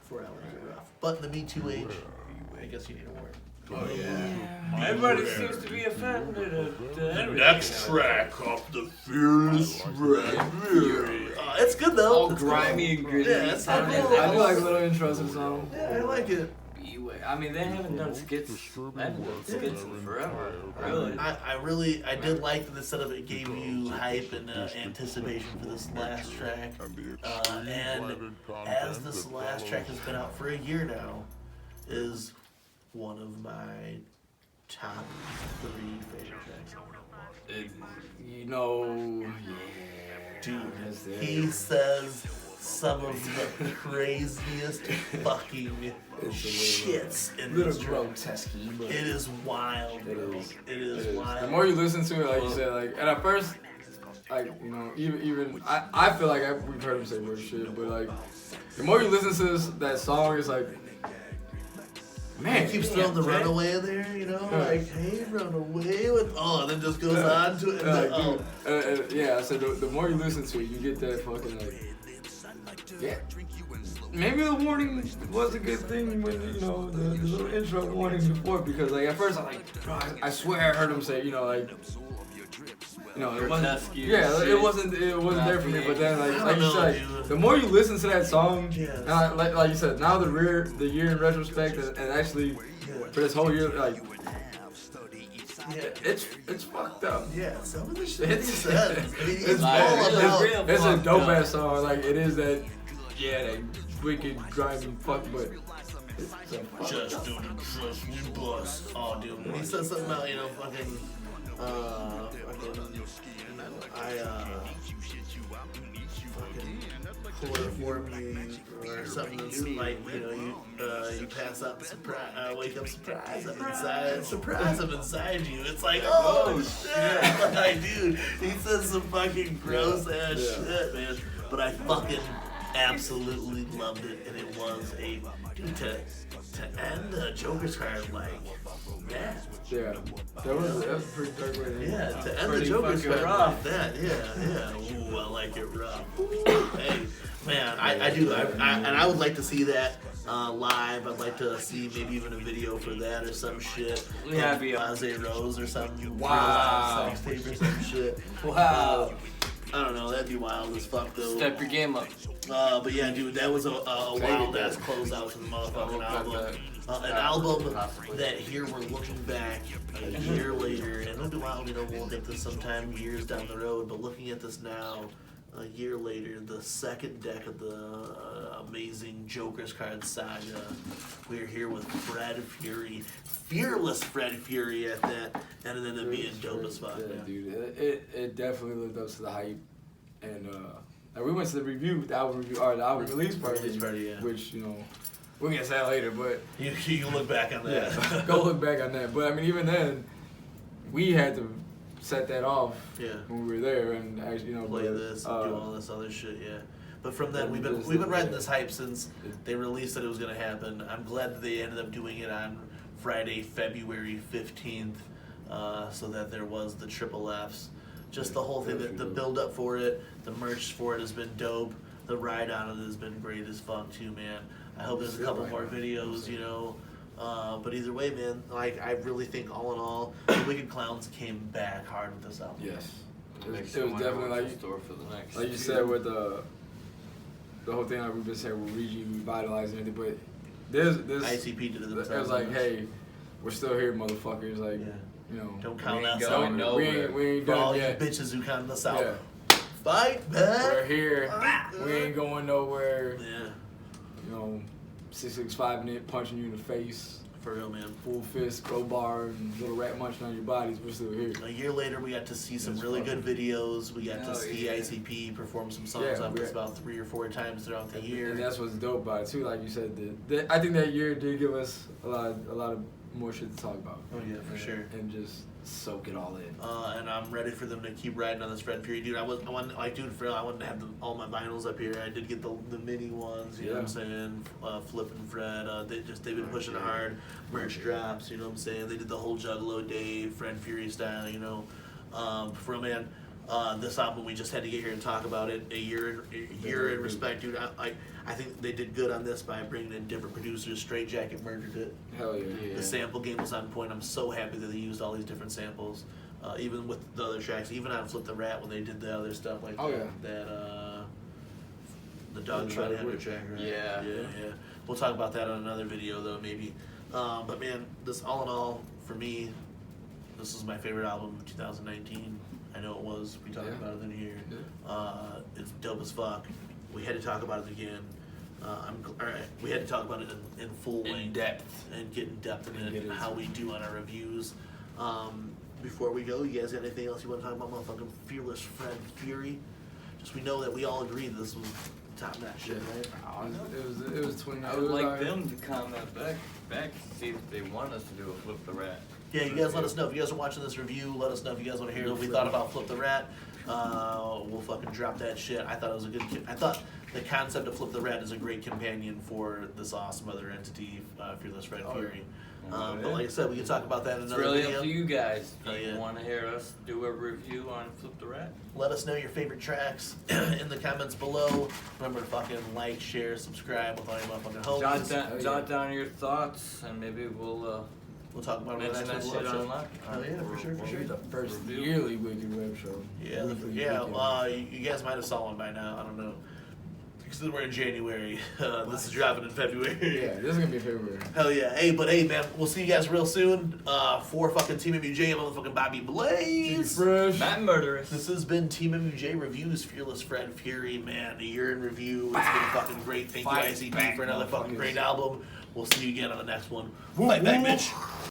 [SPEAKER 1] for Alan Rough. But in the Me Too age, I guess you need a warning.
[SPEAKER 2] Oh yeah.
[SPEAKER 5] Everybody seems to be offended at everything.
[SPEAKER 1] Next track off the Fearless Red Fury. It's good though.
[SPEAKER 5] All
[SPEAKER 1] It's
[SPEAKER 5] grimy
[SPEAKER 1] good.
[SPEAKER 5] and gritty.
[SPEAKER 1] Yeah, it's not
[SPEAKER 5] sounding.
[SPEAKER 1] cool.
[SPEAKER 2] I do like little intros and songs.
[SPEAKER 1] Yeah, I like it.
[SPEAKER 5] I mean, they haven't done skits. They haven't done skits in forever. Really.
[SPEAKER 1] I did like that instead of it gave you hype and anticipation for this last track. And as this last track has been out for a year now, is one of my top 3 favorite tracks.
[SPEAKER 2] You know,
[SPEAKER 1] Dude,
[SPEAKER 2] Yes, there
[SPEAKER 1] he
[SPEAKER 2] is.
[SPEAKER 1] says some of the craziest fucking shits in
[SPEAKER 2] little
[SPEAKER 1] this track.
[SPEAKER 2] grotesque, but
[SPEAKER 1] It is wild,
[SPEAKER 2] It
[SPEAKER 1] bro.
[SPEAKER 2] is.
[SPEAKER 1] It is
[SPEAKER 2] The
[SPEAKER 1] wild.
[SPEAKER 2] more you listen to it, like you said, like, and at first, like, even I feel like we've heard him say worse shit, but like, the more you listen to that song, it's like, man,
[SPEAKER 1] He keeps throwing the
[SPEAKER 2] man.
[SPEAKER 1] runaway in there, like, hey, run away with, and then just goes on to it.
[SPEAKER 2] Like,
[SPEAKER 1] And then,
[SPEAKER 2] dude, yeah, I said the more you listen to it, you get that fucking like, yeah. Maybe the warning was a good thing when the little intro warning before, because like at first I'm like, bro, I swear I heard him say, like, it wasn't, yeah, it wasn't there for me. But then like you said, the more you listen to that song, and like you said, now the year in retrospect, and actually for this whole year, like.
[SPEAKER 1] yeah.
[SPEAKER 2] It's fucked up.
[SPEAKER 1] Yeah, some of the shit he
[SPEAKER 2] It's
[SPEAKER 1] says. I mean, he's
[SPEAKER 2] it's
[SPEAKER 1] all about.
[SPEAKER 2] it's a dope ass song. Like it is that, that wicked grimy fuck, but it's a
[SPEAKER 1] Just do the trust me bust. Oh, dude, when he says something about, fucking, chloroform you or something that's like, you pass out surprise, wake up surprise, I'm inside you. It's like, oh shit, like, dude, he says some fucking gross ass shit, man. But I fucking absolutely loved it, and it was a dude to end the Joker's card like that.
[SPEAKER 2] yeah. That was pretty dark way.
[SPEAKER 1] Yeah, to end the
[SPEAKER 5] Pretty
[SPEAKER 1] Joker's
[SPEAKER 5] fucking
[SPEAKER 1] card
[SPEAKER 5] rough.
[SPEAKER 1] like that. Yeah. Ooh, I like it rough. Hey, man, I do. And I would like to see that live. I'd like to see maybe even a video for that or some shit.
[SPEAKER 5] Yeah, be a-
[SPEAKER 1] Blase Rose or something.
[SPEAKER 2] Wow.
[SPEAKER 1] Sex tape or some shit.
[SPEAKER 5] Wow.
[SPEAKER 1] I don't know. That'd be wild as fuck though.
[SPEAKER 5] Step your game up.
[SPEAKER 1] But yeah, dude, that was a wild ass closeout to the motherfucking album. An album that here we're looking back a year later, and it'll be wild, we'll get this sometime years down the road, but looking at this now, a year later, the second deck of the amazing Joker's Card saga, we're here with Fred Fury, fearless Fred Fury at that, and then it being dope as fuck,
[SPEAKER 2] Yeah,
[SPEAKER 1] man.
[SPEAKER 2] dude, it definitely lived up to the hype, and like we went to the album release party,
[SPEAKER 1] yeah.
[SPEAKER 2] which we can say that later, but
[SPEAKER 1] You can look back on that.
[SPEAKER 2] yeah, go look back on that. But I mean, even then, we had to set that off
[SPEAKER 1] Yeah.
[SPEAKER 2] when we were there, and actually,
[SPEAKER 1] Play this and do all this other shit, yeah. But from then, we've been riding this hype since they released that it was gonna happen. I'm glad that they ended up doing it on Friday, February 15th, so that there was the triple Fs. Just the whole thing, the build up for it, the merch for it has been dope. The ride on it has been great as fuck too, man. I hope there's a couple more videos, but either way, man, like I really think all in all, the Wicked Clowns came back hard with this album.
[SPEAKER 2] yes, it
[SPEAKER 5] Makes
[SPEAKER 2] was
[SPEAKER 5] me wonder
[SPEAKER 2] definitely
[SPEAKER 5] what's
[SPEAKER 2] like
[SPEAKER 5] in store for the next.
[SPEAKER 2] you said with the whole thing like we've been saying with revitalizing everything, but this
[SPEAKER 1] ICP did it
[SPEAKER 2] it
[SPEAKER 1] themselves.
[SPEAKER 2] was like, hey, we're still here, motherfuckers. Like,
[SPEAKER 1] Yeah. Don't count
[SPEAKER 5] We ain't
[SPEAKER 1] us
[SPEAKER 5] going
[SPEAKER 1] out.
[SPEAKER 5] nowhere.
[SPEAKER 2] we ain't
[SPEAKER 1] For all
[SPEAKER 2] done
[SPEAKER 1] you
[SPEAKER 2] yet.
[SPEAKER 1] bitches who counted us out.
[SPEAKER 2] Yeah.
[SPEAKER 1] Fight back.
[SPEAKER 2] We're here. We ain't going nowhere.
[SPEAKER 1] Yeah,
[SPEAKER 2] 6'5" Nick punching you in the face,
[SPEAKER 1] for real, man.
[SPEAKER 2] full fist, crowbar, and little rat munching on your bodies. We're still here.
[SPEAKER 1] A year later, we got to see some
[SPEAKER 2] That's
[SPEAKER 1] really
[SPEAKER 2] fucking-
[SPEAKER 1] good videos. We got to
[SPEAKER 5] Hell
[SPEAKER 1] see
[SPEAKER 5] yeah.
[SPEAKER 1] ICP perform some songs
[SPEAKER 2] Yeah,
[SPEAKER 1] up
[SPEAKER 2] we-
[SPEAKER 1] about 3 or 4 times throughout the
[SPEAKER 2] And
[SPEAKER 1] year.
[SPEAKER 2] that's what's dope about it too. Like you said, I think that year did give us a lot of more shit to talk about.
[SPEAKER 1] Oh yeah, for sure.
[SPEAKER 2] And just soak it all in.
[SPEAKER 1] And I'm ready for them to keep riding on this Fred Fury, dude. I wanted to have all my vinyls up here. I did get the mini ones, you know what I'm saying? Flip and Fred, they've been pushing hard. Merch drops, you know what I'm saying? They did the whole Juggalo Day, Fred Fury style, you know. For a man, this album we just had to get here and talk about it. A year in respect, dude. I think they did good on this by bringing in different producers. Straight Jacket murdered it.
[SPEAKER 2] Hell yeah.
[SPEAKER 1] The sample game was on point. I'm so happy that they used all these different samples, even with the other tracks. Even on Flip the Rat when they did the other stuff like the Dog Shot Hammer track. Right?
[SPEAKER 5] Yeah.
[SPEAKER 1] We'll talk about that on another video though, maybe. But man, this all in all for me, this is my favorite album of 2019. I know it was. We talked about it in here. It's dope as fuck. We had to talk about it again. We had to talk about it in full length,
[SPEAKER 2] depth,
[SPEAKER 1] and get in depth in it, how we do on our reviews. Before we go, you guys got anything else you want to talk about? Motherfucking Fearless Fred Fury. Just we know that we all agree this was top notch shit, right?
[SPEAKER 2] It was 20.
[SPEAKER 5] I would like them to comment back to see if they want us to do a Flip the Rat.
[SPEAKER 1] Yeah, you guys let us know. If you guys are watching this review, let us know if you guys want to hear what we thought about Flip the Rat. We'll fucking drop that shit. I thought it was a good. I thought the concept of Flip the Rat is a great companion for this awesome other entity, Fearless Fred Fury. But like I said, we can talk about that in
[SPEAKER 5] It's
[SPEAKER 1] another
[SPEAKER 5] really
[SPEAKER 1] video.
[SPEAKER 5] up to you guys. Do you want to hear us do a review on Flip the Rat?
[SPEAKER 1] Let us know your favorite tracks in the comments below. Remember to fucking like, share, subscribe with all your motherfucking homies.
[SPEAKER 5] Jot down your thoughts, and maybe we'll
[SPEAKER 1] talk about it
[SPEAKER 5] mention that shit on live.
[SPEAKER 1] Oh yeah, for sure.
[SPEAKER 2] The first yearly Wicked Web Show.
[SPEAKER 1] Yeah. You guys might have saw one by now. I don't know. Because we're in January. This is dropping in February.
[SPEAKER 2] Yeah, this is gonna be February.
[SPEAKER 1] Hell yeah. Hey, man, we'll see you guys real soon. For fucking TeamMUJ and motherfucking Bobby Blaze.
[SPEAKER 2] Fresh.
[SPEAKER 5] Matt Murderous.
[SPEAKER 1] This has been TeamMUJ Reviews, Fearless Fred Fury, man. A year in review. It's been fucking great. Thank you, ICP, for another fucking great album. We'll see you again on the next one. Fight back, bitch.